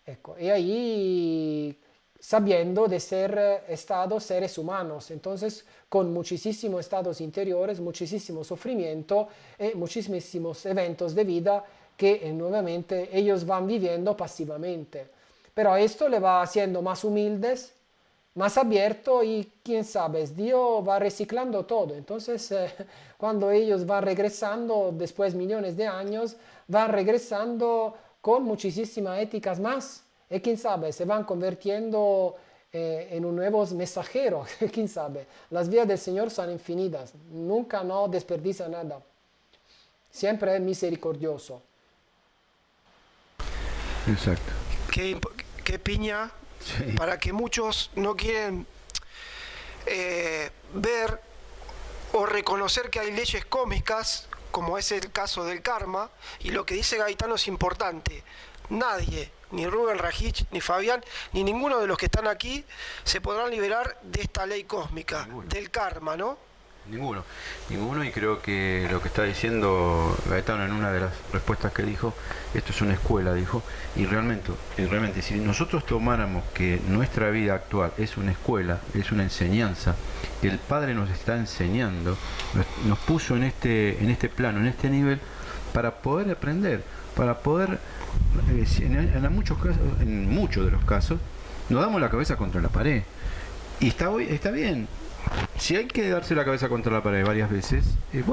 Speaker 3: Ecco, y ahí sabiendo de ser estados seres humanos, entonces con muchísimos estados interiores, muchísimo sufrimiento y muchísimos eventos de vida que nuevamente ellos van viviendo pasivamente. Pero esto le va haciendo más humildes, más abierto y quién sabe, Dios va reciclando todo. Entonces cuando ellos van regresando después millones de años, van regresando con muchísimas éticas más. Y quién sabe, se van convirtiendo en un nuevos mensajeros, quién sabe. Las vías del Señor son infinitas, nunca no desperdicia nada. Siempre es misericordioso.
Speaker 1: Exacto.
Speaker 2: Qué piña, sí. Para que muchos no quieren ver o reconocer que hay leyes cósmicas, como es el caso del karma, y lo que dice Gaetano es importante. Nadie ni Rubén Rajich, ni Fabián, ni ninguno de los que están aquí se podrán liberar de esta ley cósmica, del karma, ¿no?
Speaker 1: Ninguno, y creo que lo que está diciendo Gaetano en una de las respuestas que dijo, esto es una escuela, dijo, y realmente si nosotros tomáramos que nuestra vida actual es una escuela, es una enseñanza, el Padre nos está enseñando, nos puso en este plano, en este nivel, para poder aprender, para poder, en muchos de los casos, nos damos la cabeza contra la pared, y está bien. Si hay que darse la cabeza contra la pared varias veces, es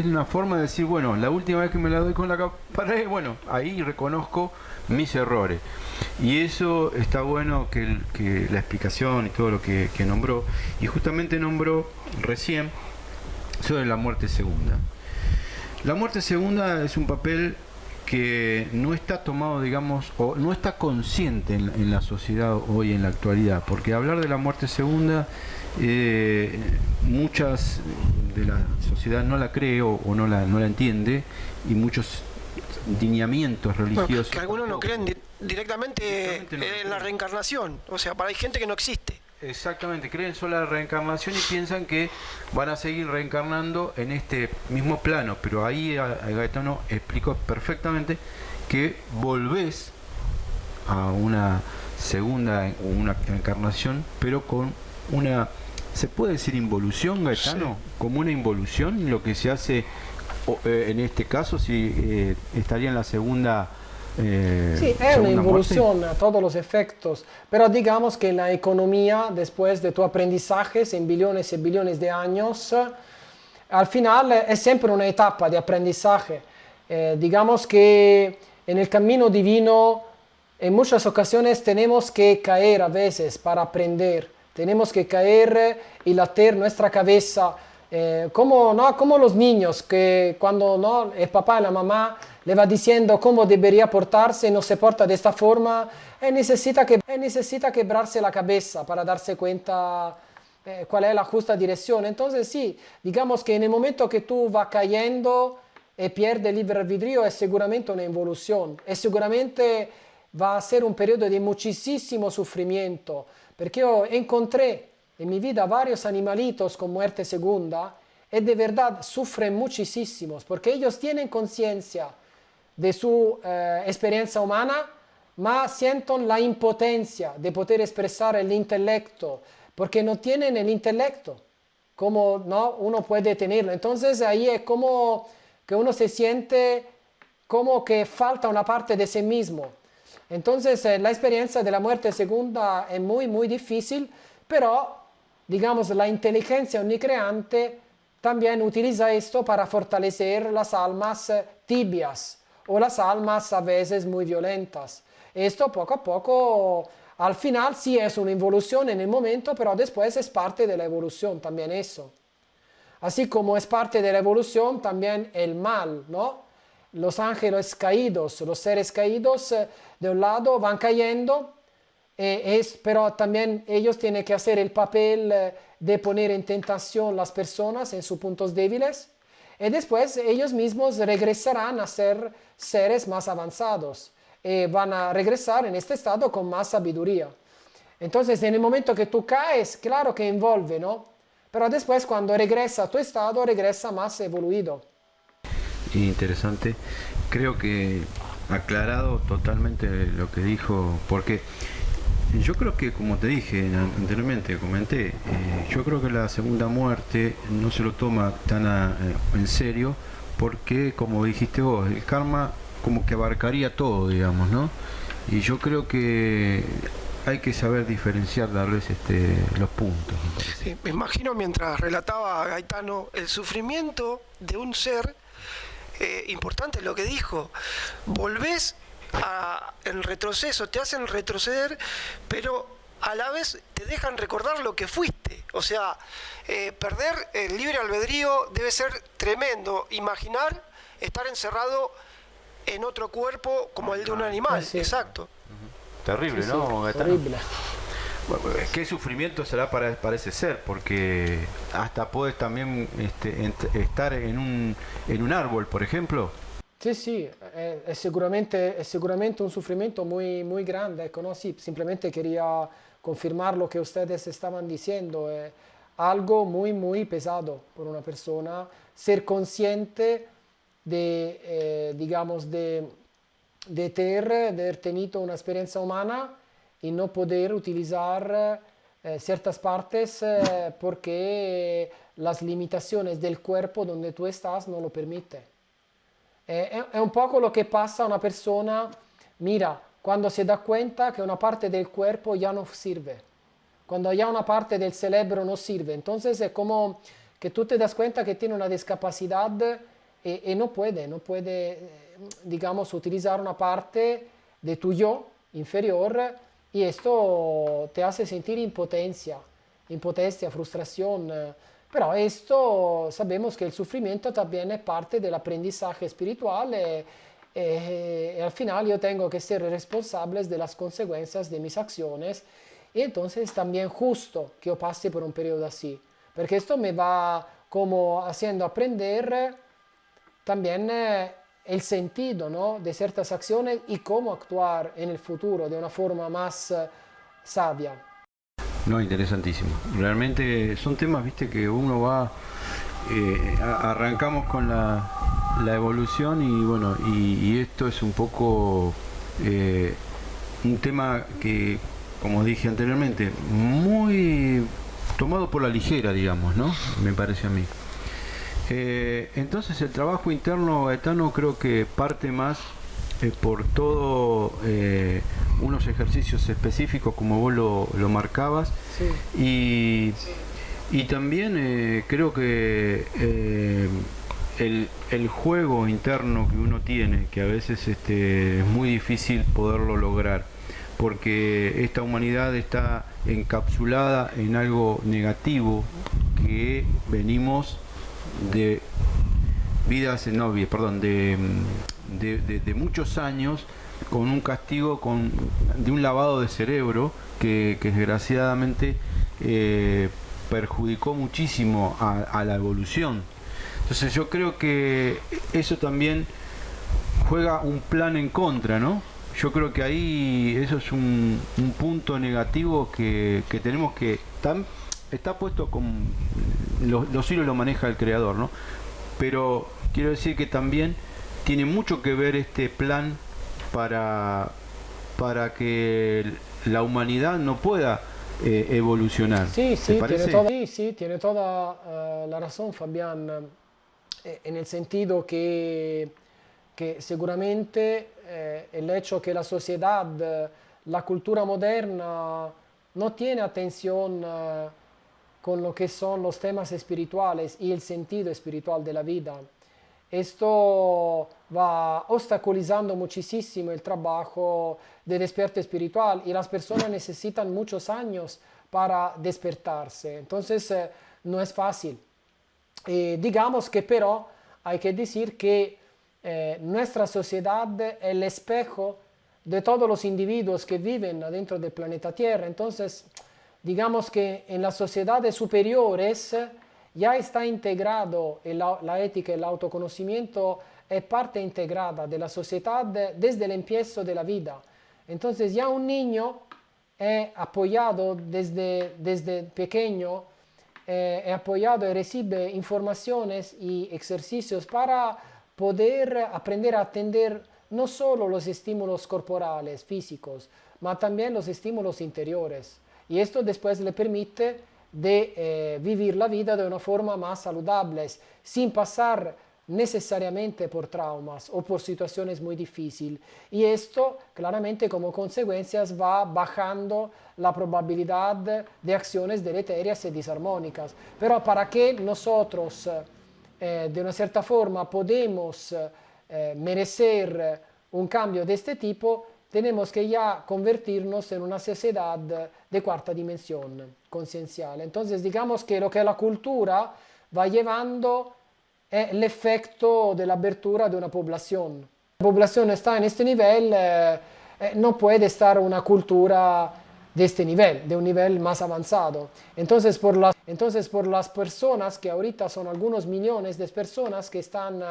Speaker 1: una forma de decir, bueno, la última vez que me la doy con la pared, bueno, ahí reconozco mis errores. Y eso está bueno que la explicación y todo lo que nombró, y justamente nombró recién sobre la muerte segunda. La muerte segunda es un papel que no está tomado, digamos, o no está consciente en la sociedad hoy, en la actualidad, porque hablar de la muerte segunda, muchas de la sociedad no la cree o no la entiende, y muchos lineamientos religiosos,
Speaker 2: que algunos no creen directamente en la reencarnación, o sea, hay gente que no existe.
Speaker 1: Exactamente, creen solo la reencarnación y piensan que van a seguir reencarnando en este mismo plano, pero ahí Gaetano explicó perfectamente que volvés a una segunda, una encarnación, pero con una, ¿se puede decir involución, Gaetano? Sí. Como una involución, lo que se hace en este caso, si estaría en la segunda.
Speaker 3: Sí, es una involución muerte a todos los efectos, pero digamos que la economía, después de tu aprendizaje en billones y billones de años, al final es siempre una etapa de aprendizaje. Digamos que en el camino divino, en muchas ocasiones tenemos que caer a veces para aprender, tenemos que caer y latir nuestra cabeza, como los niños que cuando el papá y la mamá le va diciendo cómo debería portarse y no se porta de esta forma, necesita quebrarse la cabeza para darse cuenta cuál es la justa dirección. Entonces sí, digamos que en el momento que tú vas cayendo y pierdes el libre albedrío, es seguramente una involución, y seguramente va a ser un periodo de muchísimo sufrimiento, porque yo encontré en mi vida varios animalitos con muerte segunda y de verdad sufren muchísimo, porque ellos tienen conciencia de su experiencia humana, mas sienten la impotencia de poder expresar el intelecto, porque no tienen el intelecto como uno puede tenerlo. Entonces ahí es como que uno se siente como que falta una parte de sí mismo. Entonces la experiencia de la muerte segunda es muy, muy difícil, pero digamos la inteligencia omnicreante también utiliza esto para fortalecer las almas tibias, o las almas a veces muy violentas. Esto poco a poco, al final sí es una involución en el momento, pero después es parte de la evolución también eso. Así como es parte de la evolución también el mal, ¿no? Los ángeles caídos, los seres caídos de un lado van cayendo, pero también ellos tienen que hacer el papel de poner en tentación las personas en sus puntos débiles, y después ellos mismos regresarán a ser seres más avanzados y van a regresar en este estado con más sabiduría. Entonces en el momento que tú caes, claro que envuelve, ¿no? Pero después cuando regresa a tu estado, regresa más evoluido.
Speaker 1: Interesante, creo que aclarado totalmente lo que dijo, porque yo creo que, como te dije anteriormente, comenté, yo creo que la segunda muerte no se lo toma tan en serio, porque, como dijiste vos, el karma como que abarcaría todo, digamos, ¿no? Y yo creo que hay que saber diferenciar, darles los puntos.
Speaker 2: Sí, me imagino mientras relataba Gaetano el sufrimiento de un ser, importante lo que dijo, volvés en retroceso, te hacen retroceder, pero a la vez te dejan recordar lo que fuiste. O sea, perder el libre albedrío debe ser tremendo. Imaginar estar encerrado en otro cuerpo como el de un animal. Sí. Exacto.
Speaker 1: Terrible, sí, ¿no?
Speaker 3: Sí, terrible.
Speaker 1: Bueno, ¿qué sufrimiento será para ese ser? Porque hasta puedes también estar en un árbol, por ejemplo.
Speaker 3: Sí, sí, es seguramente un sufrimiento muy, muy grande, ecco, ¿no? Sí, simplemente quería confirmar lo que ustedes estaban diciendo, algo muy, muy pesado por una persona, ser consciente de, digamos, de haber tenido una experiencia humana y no poder utilizar ciertas partes porque las limitaciones del cuerpo donde tú estás no lo permiten. È un poco lo que pasa a una persona, mira, cuando se da cuenta que una parte del cuerpo ya no sirve, cuando ya una parte del cerebro no sirve. Entonces es como que tú te das cuenta que tiene una discapacidad no puede, digamos, utilizar una parte de tu yo inferior y esto te hace sentir impotencia, frustración. Pero esto sabemos que el sufrimiento también es parte del aprendizaje espiritual y al final yo tengo que ser responsable de las consecuencias de mis acciones y entonces es también justo que yo pase por un periodo así, porque esto me va como haciendo aprender también el sentido, ¿no? De ciertas acciones y cómo actuar en el futuro de una forma más sabia.
Speaker 1: No, interesantísimo. Realmente son temas, viste, que uno va, arrancamos con la evolución y bueno, y esto es un poco un tema que, como dije anteriormente, muy tomado por la ligera, digamos, ¿no? Me parece a mí. Entonces el trabajo interno, Gaetano, creo que parte más por todo unos ejercicios específicos como vos lo marcabas
Speaker 3: Sí.
Speaker 1: y también creo que el juego interno que uno tiene, que a veces es muy difícil poderlo lograr, porque esta humanidad está encapsulada en algo negativo que venimos de vidas, no, perdón, de muchos años con un castigo, de un lavado de cerebro que desgraciadamente perjudicó muchísimo a la evolución. Entonces yo creo que eso también juega un plan en contra, ¿no? Yo creo que ahí eso es un punto negativo que tenemos que... Está puesto con... Los hilos lo maneja el creador, ¿no? Pero quiero decir que también tiene mucho que ver este plan para que la humanidad no pueda evolucionar.
Speaker 3: Sí,
Speaker 1: ¿Te
Speaker 3: sí,
Speaker 1: parece?
Speaker 3: tiene toda la razón, Fabián, en el sentido que seguramente el hecho que la sociedad, la cultura moderna no tiene atención con lo que son los temas espirituales y el sentido espiritual de la vida. Esto va obstaculizando muchísimo el trabajo de despierto espiritual y las personas necesitan muchos años para despertarse. Entonces, no es fácil. Digamos que pero hay que decir que nuestra sociedad es el espejo de todos los individuos que viven dentro del planeta Tierra. Entonces, digamos que en las sociedades superiores ya está integrado la ética y el autoconocimiento, es parte integrada de la sociedad desde el empiezo de la vida. Entonces ya un niño es apoyado desde pequeño, es apoyado y recibe informaciones y ejercicios para poder aprender a atender no solo los estímulos corporales, físicos, mas también los estímulos interiores. Y esto después le permite de vivir la vida de una forma más saludable, sin pasar necesariamente por traumas o por situaciones muy difíciles. Y esto claramente como consecuencias va bajando la probabilidad de acciones deleterias y disarmónicas. Pero para que nosotros de una cierta forma podemos merecer un cambio de este tipo, tenemos que ya convertirnos en una sociedad de cuarta dimensión conciencial. Entonces, digamos que lo que la cultura va llevando es el efecto de la abertura de una población. La población está en este nivel, no puede estar una cultura de este nivel, de un nivel más avanzado. Entonces, por las personas, que ahorita son algunos millones de personas que están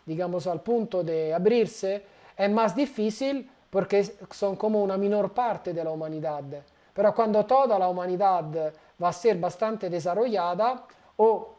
Speaker 3: digamos, al punto de abrirse, es más difícil porque son como una menor parte de la humanidad. Pero cuando toda la humanidad va a ser bastante desarrollada o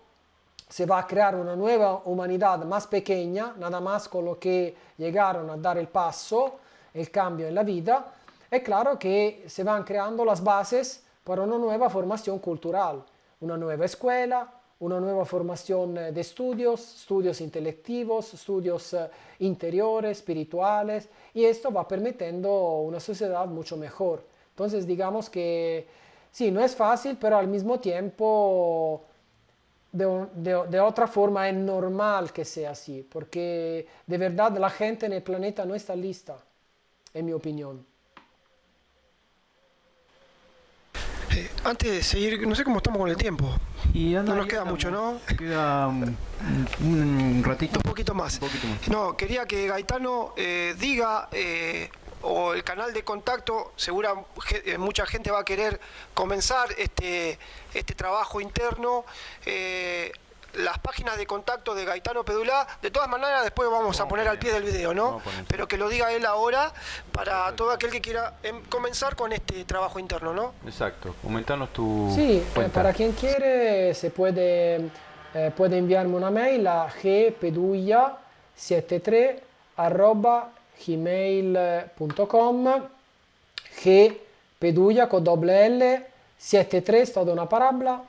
Speaker 3: se va a crear una nueva humanidad más pequeña, nada más con lo que llegaron a dar el paso, el cambio en la vida, es claro que se van creando las bases para una nueva formación cultural, una nueva escuela, una nueva formación de estudios intelectivos, estudios interiores, espirituales, y esto va permitiendo una sociedad mucho mejor. Entonces digamos que sí, no es fácil, pero al mismo tiempo de otra forma es normal que sea así, porque de verdad la gente en el planeta no está lista, en mi opinión.
Speaker 2: Antes de seguir, no sé cómo estamos con el tiempo.
Speaker 1: Y anda,
Speaker 2: No nos
Speaker 1: ya
Speaker 2: queda
Speaker 1: estamos.
Speaker 2: mucho, ¿no?
Speaker 1: Queda un ratito.
Speaker 2: Un poquito más.
Speaker 1: Un poquito más.
Speaker 2: No, quería que Gaetano diga, o el canal de contacto, mucha gente va a querer comenzar este trabajo interno. Las páginas de contacto de Gaetano Pedulá, de todas maneras después vamos a poner al pie del video, ¿no? Pero que lo diga él ahora para todo aquel que quiera comenzar con este trabajo interno, ¿no?
Speaker 1: Exacto. Comentanos tu
Speaker 3: Sí,
Speaker 1: cuenta.
Speaker 3: para quien quiere puede enviarme una mail a gpedulla73@gmail.com, gpedulla con doble L, 73 toda una palabra,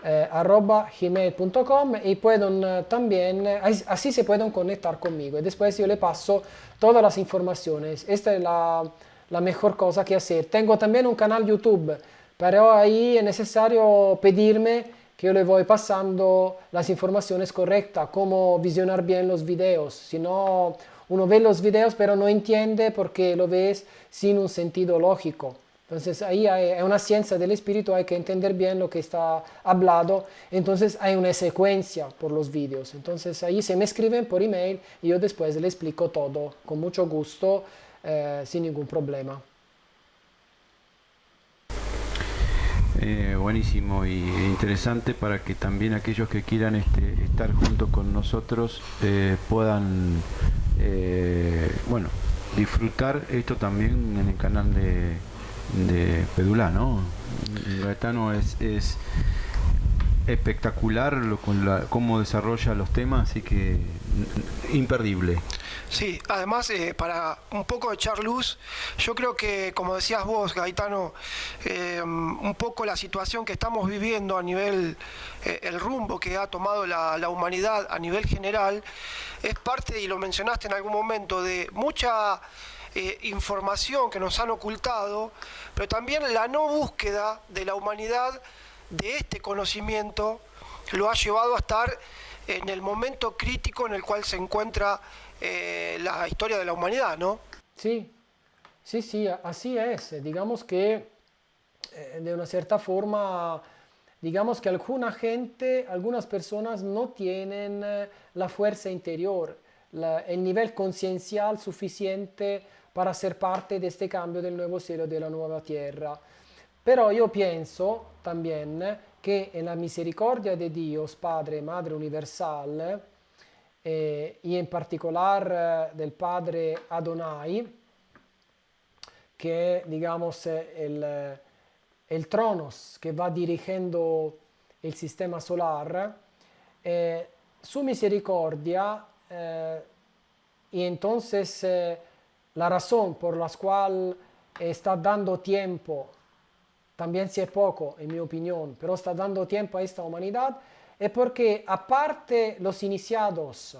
Speaker 3: @gmail.com, y pueden también, así se pueden conectar conmigo y después yo le paso todas las informaciones. Esta es la mejor cosa que hacer. Tengo también un canal YouTube, pero ahí es necesario pedirme que yo le voy pasando las informaciones correctas, cómo visionar bien los videos. Si no, uno ve los videos pero no entiende porque lo ves sin un sentido lógico. Entonces ahí hay una ciencia del espíritu, hay que entender bien lo que está hablado, entonces hay una secuencia por los vídeos. Entonces ahí se me escriben por email y yo después le explico todo con mucho gusto, sin ningún problema.
Speaker 1: Buenísimo y interesante para que también aquellos que quieran estar junto con nosotros puedan bueno, disfrutar esto también en el canal de Pedulá, ¿no? Gaetano es espectacular cómo desarrolla los temas, así que imperdible.
Speaker 2: Sí, además, para un poco echar luz, yo creo que, como decías vos, Gaetano, un poco la situación que estamos viviendo a nivel, el rumbo que ha tomado la humanidad a nivel general, es parte, y lo mencionaste en algún momento, de mucha información que nos han ocultado, pero también la no búsqueda de la humanidad de este conocimiento lo ha llevado a estar en el momento crítico en el cual se encuentra la historia de la humanidad, ¿no?
Speaker 3: Sí, sí, así es. Digamos que de una cierta forma, digamos que algunas personas no tienen la fuerza interior, el nivel conciencial suficiente para ser parte de este cambio del nuevo cielo y de la nueva tierra. Pero yo pienso también que en la misericordia de Dios, Padre, Madre Universal, y en particular del Padre Adonai, que digamos el tronos que va dirigiendo el sistema solar, su misericordia, y entonces la razón por la cual está dando tiempo, también si es poco en mi opinión, pero está dando tiempo a esta humanidad, es porque aparte los iniciados,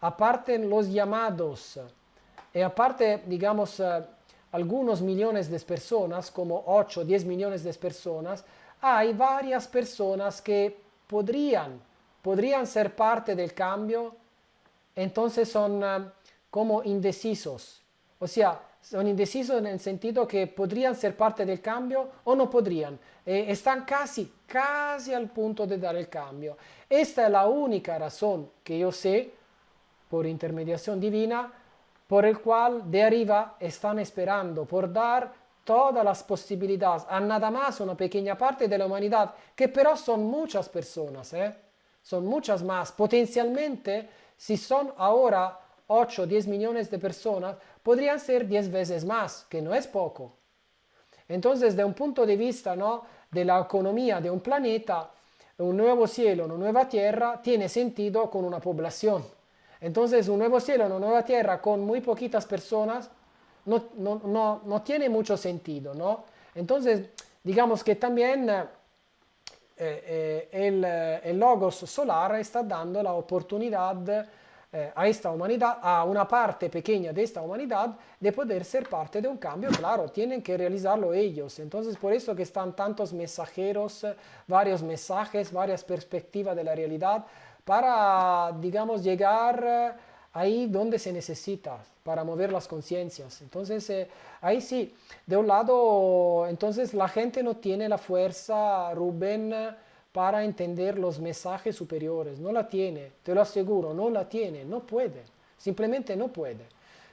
Speaker 3: aparte los llamados, y aparte, digamos, algunos millones de personas, como 8 o 10 millones de personas, hay varias personas que podrían ser parte del cambio, entonces son como indecisos. O sea, son indecisos en el sentido que podrían ser parte del cambio o no podrían. Están casi al punto de dar el cambio. Esta es la única razón que yo sé, por intermediación divina, por el cual de arriba están esperando, por dar todas las posibilidades a nada más una pequeña parte de la humanidad, que pero son muchas personas, son muchas más. Potencialmente, si son ahora 8 o 10 millones de personas, podrían ser 10 veces más, que no es poco. Entonces, de un punto de vista, ¿no?, de la economía de un planeta, un nuevo cielo, una nueva tierra, tiene sentido con una población. Entonces, un nuevo cielo, una nueva tierra con muy poquitas personas no tiene mucho sentido, ¿no? Entonces, digamos que también el Logos solar está dando la oportunidad a esta humanidad, a una parte pequeña de esta humanidad, de poder ser parte de un cambio. Claro, tienen que realizarlo ellos. Entonces, por eso que están tantos mensajeros, varios mensajes, varias perspectivas de la realidad, para, digamos, llegar ahí donde se necesita, para mover las conciencias. Entonces, ahí sí, de un lado, entonces la gente no tiene la fuerza, Rubén, para entender los mensajes superiores. No la tiene, te lo aseguro, no la tiene, no puede, simplemente no puede.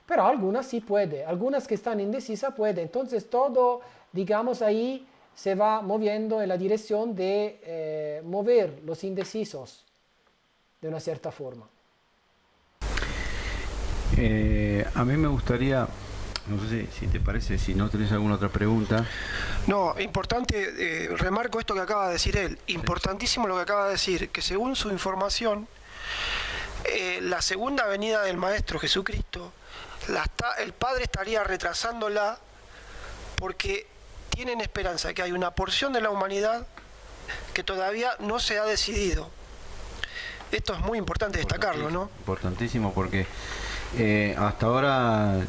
Speaker 3: Pero algunas sí puede, algunas que están indecisas puede. Entonces todo, digamos, ahí se va moviendo en la dirección de mover los indecisos de una cierta forma.
Speaker 1: A mí me gustaría, no sé si te parece, si no tenés alguna otra pregunta.
Speaker 2: No, importante, remarco esto que acaba de decir él, importantísimo lo que acaba de decir, que según su información, la segunda venida del Maestro Jesucristo, el Padre estaría retrasándola porque tienen esperanza de que hay una porción de la humanidad que todavía no se ha decidido. Esto es muy importante destacarlo, ¿no?
Speaker 1: Importantísimo porque hasta ahora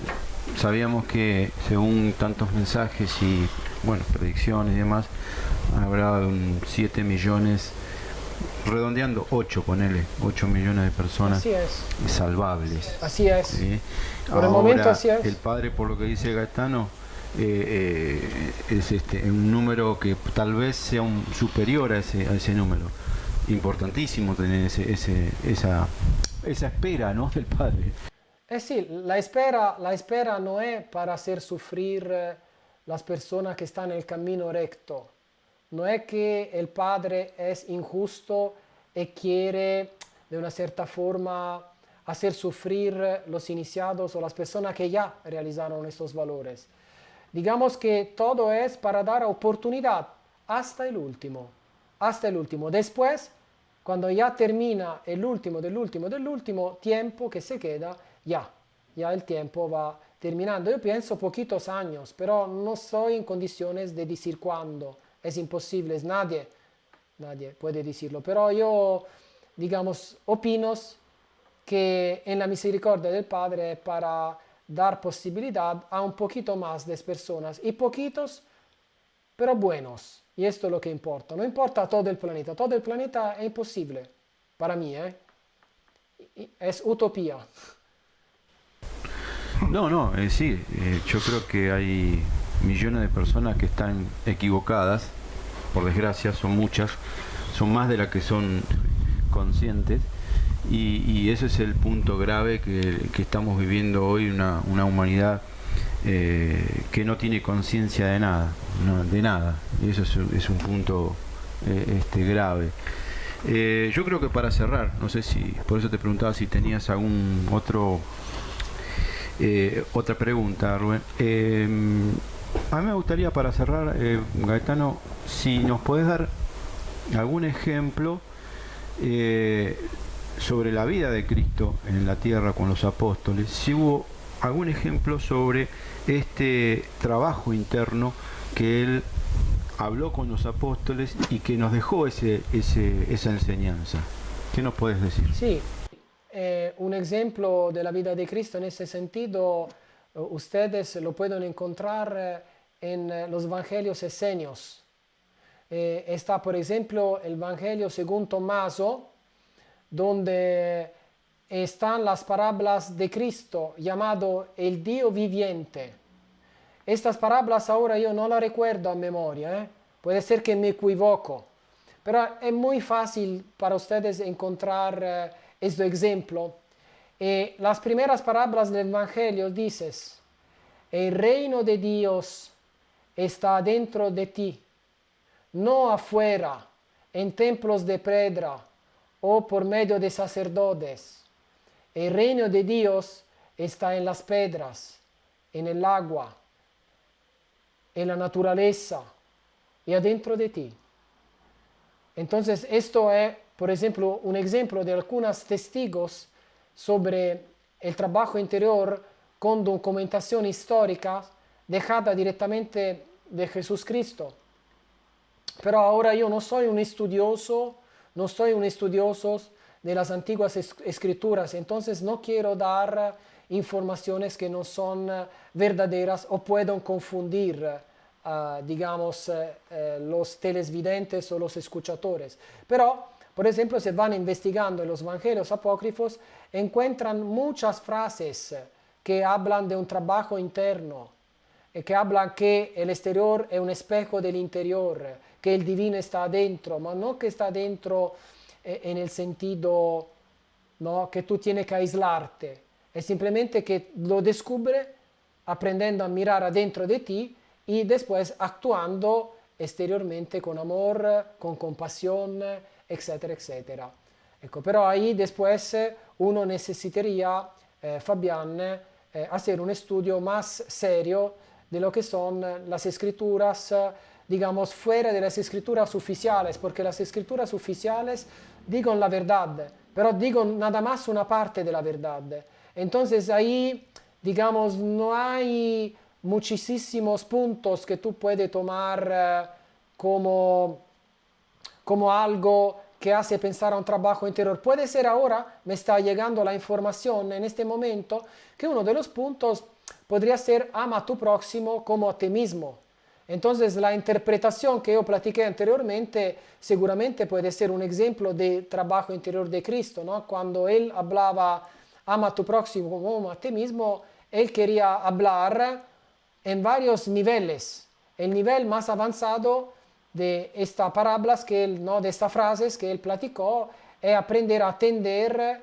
Speaker 1: sabíamos que según tantos mensajes y bueno, predicciones y demás, habrá 7 millones, redondeando 8, ponele, 8 millones de personas salvables.
Speaker 3: Así es.
Speaker 1: ¿Sí?
Speaker 3: Por el momento así es.
Speaker 1: El Padre, por lo que dice Gaetano, es un número que tal vez sea superior a ese número. Importantísimo tener esa espera, ¿no?, del Padre.
Speaker 3: Sí, la espera no es para hacer sufrir las personas que están en el camino recto. No es que el Padre es injusto y quiere de una cierta forma hacer sufrir los iniciados o las personas que ya realizaron estos valores. Digamos que todo es para dar oportunidad hasta el último. Hasta el último. Después, cuando ya termina el último del último tiempo que se queda, ya el tiempo va terminando. Yo pienso poquitos años, pero no estoy en condiciones de decir cuándo. Es imposible, nadie puede decirlo. Pero yo, digamos, opino que en la misericordia del Padre es para dar posibilidad a un poquito más de personas, y poquitos, pero buenos. Y esto es lo que importa. No importa todo el planeta es imposible. Para mí, es utopía.
Speaker 1: No, sí, yo creo que hay millones de personas que están equivocadas, por desgracia, son muchas, son más de las que son conscientes, y ese es el punto grave que estamos viviendo hoy, una humanidad que no tiene conciencia de nada, de nada, y eso es un punto grave. Yo creo que para cerrar, no sé si, por eso te preguntaba si tenías algún otra pregunta, Rubén. A mí me gustaría, para cerrar, Gaetano, si nos puedes dar algún ejemplo sobre la vida de Cristo en la tierra con los apóstoles, si hubo algún ejemplo sobre este trabajo interno que él habló con los apóstoles y que nos dejó esa enseñanza. ¿Qué nos puedes decir?
Speaker 3: Sí. Un ejemplo de la vida de Cristo en ese sentido, ustedes lo pueden encontrar en los evangelios esenios. Está, por ejemplo, el Evangelio según Tommaso, donde están las parábolas de Cristo llamado el Dio viviente. Estas parábolas ahora yo no las recuerdo a memoria, puede ser que me equivoco, pero es muy fácil para ustedes encontrar este ejemplo. Las primeras parábolas del Evangelio dices: el reino de Dios está dentro de ti, no afuera, en templos de piedra o por medio de sacerdotes. El reino de Dios está en las piedras, en el agua, en la naturaleza y adentro de ti. Entonces, esto es, por ejemplo, un ejemplo de algunos testigos sobre el trabajo interior con documentación histórica dejada directamente de Jesucristo. Pero ahora yo no soy un estudioso de las antiguas escrituras, entonces no quiero dar informaciones que no son verdaderas o puedan confundir, digamos, los televidentes o los escuchadores. Pero, por ejemplo, se van investigando en los evangelios apócrifos, encuentran muchas frases que hablan de un trabajo interno, que hablan que el exterior es un espejo del interior, que el divino está adentro, pero no que está adentro en el sentido, ¿no?, que tú tienes que aislarte, es simplemente que lo descubre aprendiendo a mirar adentro de ti y después actuando exteriormente con amor, con compasión, etcétera, etcétera. Ecco, pero ahí después uno necesitaría, Fabián, hacer un estudio más serio de lo que son las escrituras, digamos, fuera de las escrituras oficiales, porque las escrituras oficiales digan la verdad, pero digan nada más una parte de la verdad. Entonces ahí, digamos, no hay muchísimos puntos que tú puedes tomar como algo que hace pensar a un trabajo interior. Puede ser ahora, me está llegando la información en este momento, que uno de los puntos podría ser ama a tu próximo como a ti mismo. Entonces la interpretación que yo platiqué anteriormente seguramente puede ser un ejemplo de trabajo interior de Cristo, ¿no? Cuando él hablaba ama a tu próximo como a ti mismo, él quería hablar en varios niveles. El nivel más avanzado de estas parábolas que él, ¿no?, de estas frases que él platicó, es aprender a atender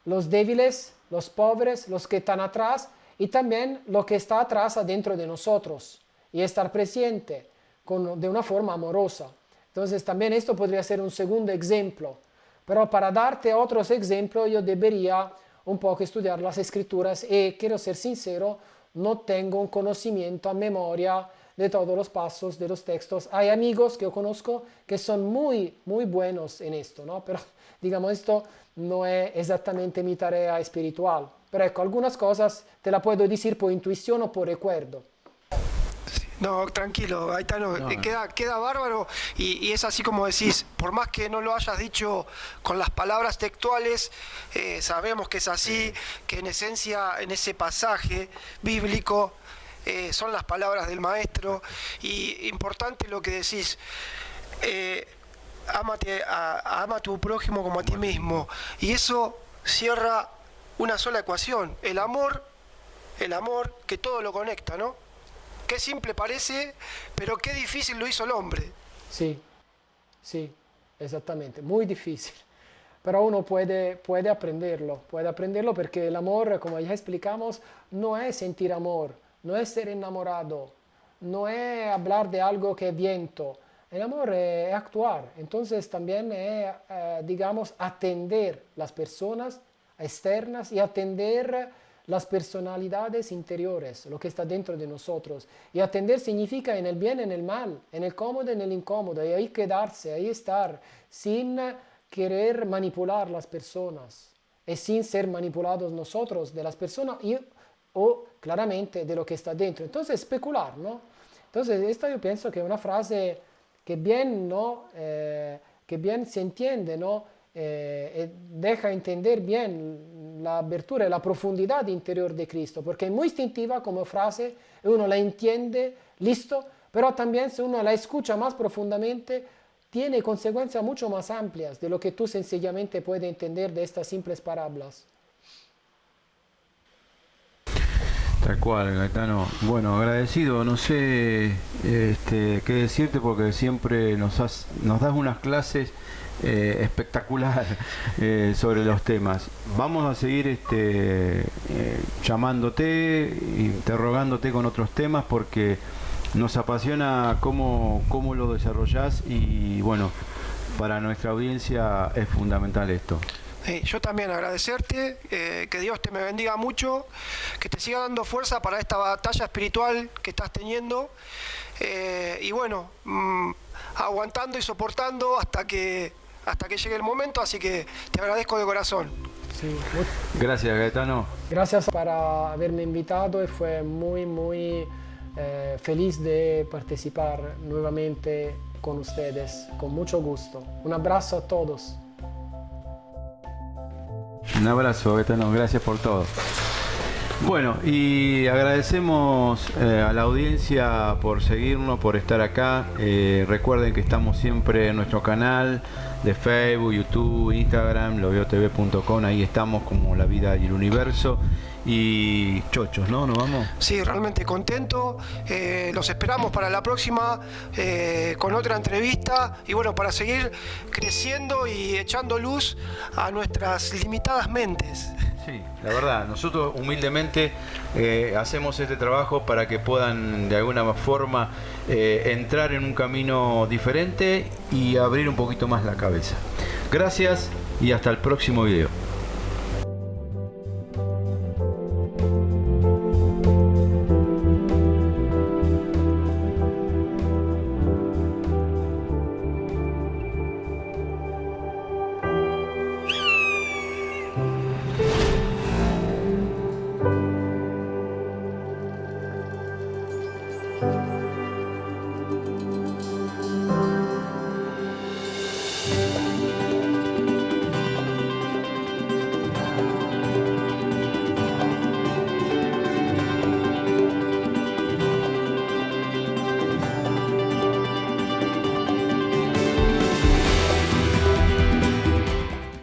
Speaker 3: los débiles, los pobres, los que están atrás y también lo que está atrás adentro de nosotros y estar presente de una forma amorosa. Entonces también esto podría ser un segundo ejemplo, pero para darte otros ejemplos yo debería un poco estudiar las escrituras y quiero ser sincero, no tengo un conocimiento a memoria de todos los pasos de los textos. Hay amigos que yo conozco que son muy, muy buenos en esto, ¿no? Pero digamos, esto no es exactamente mi tarea espiritual. Pero ecco, algunas cosas te las puedo decir por intuición o por recuerdo.
Speaker 2: No, tranquilo, Gaetano, queda bárbaro y es así como decís, por más que no lo hayas dicho con las palabras textuales, sabemos que es así, que en esencia, en ese pasaje bíblico, son las palabras del maestro y importante lo que decís, ama a tu prójimo como a ti mismo y eso cierra una sola ecuación, el amor que todo lo conecta, ¿no? Qué simple parece, pero qué difícil lo hizo el hombre.
Speaker 3: Sí, sí, exactamente, muy difícil. Pero uno puede aprenderlo porque el amor, como ya explicamos, no es sentir amor, no es ser enamorado, no es hablar de algo que es viento. El amor es actuar, entonces también es, digamos, atender las personas externas y atender las personalidades interiores, lo que está dentro de nosotros. Y atender significa en el bien, en el mal, en el cómodo, en el incómodo, y ahí quedarse, ahí estar, sin querer manipular las personas, y sin ser manipulados nosotros de las personas o claramente de lo que está dentro. Entonces, especular, ¿no? Entonces, esta yo pienso que es una frase que bien, ¿no? Que bien se entiende, ¿no? Deja entender bien la abertura y la profundidad interior de Cristo, porque es muy instintiva como frase, uno la entiende, listo, pero también si uno la escucha más profundamente, tiene consecuencias mucho más amplias de lo que tú sencillamente puedes entender de estas simples parábolas.
Speaker 1: Tal cual, Gaetano. Bueno, agradecido, no sé qué decirte porque siempre nos das unas clases espectacular sobre los temas. Vamos a seguir llamándote, interrogándote con otros temas porque nos apasiona cómo lo desarrollás y bueno, para nuestra audiencia es fundamental esto.
Speaker 2: Yo también agradecerte, que Dios te me bendiga mucho, que te siga dando fuerza para esta batalla espiritual que estás teniendo, y bueno, aguantando y soportando hasta que llegue el momento, así que te agradezco de corazón.
Speaker 3: Sí.
Speaker 1: Gracias, Gaetano.
Speaker 3: Gracias por haberme invitado y fue muy feliz de participar nuevamente con ustedes, con mucho gusto. Un abrazo a todos.
Speaker 1: Un abrazo, Gaetano, gracias por todo. Bueno, y agradecemos a la audiencia por seguirnos, por estar acá. Recuerden que estamos siempre en nuestro canal de Facebook, YouTube, Instagram, loveotv.com. Ahí estamos como La Vida y el Universo. Y chochos, ¿no? ¿Nos vamos?
Speaker 2: Sí, realmente contento. Los esperamos para la próxima con otra entrevista. Y bueno, para seguir creciendo y echando luz a nuestras limitadas mentes.
Speaker 1: Sí, la verdad, nosotros humildemente hacemos este trabajo para que puedan de alguna forma entrar en un camino diferente y abrir un poquito más la cabeza. Gracias y hasta el próximo video.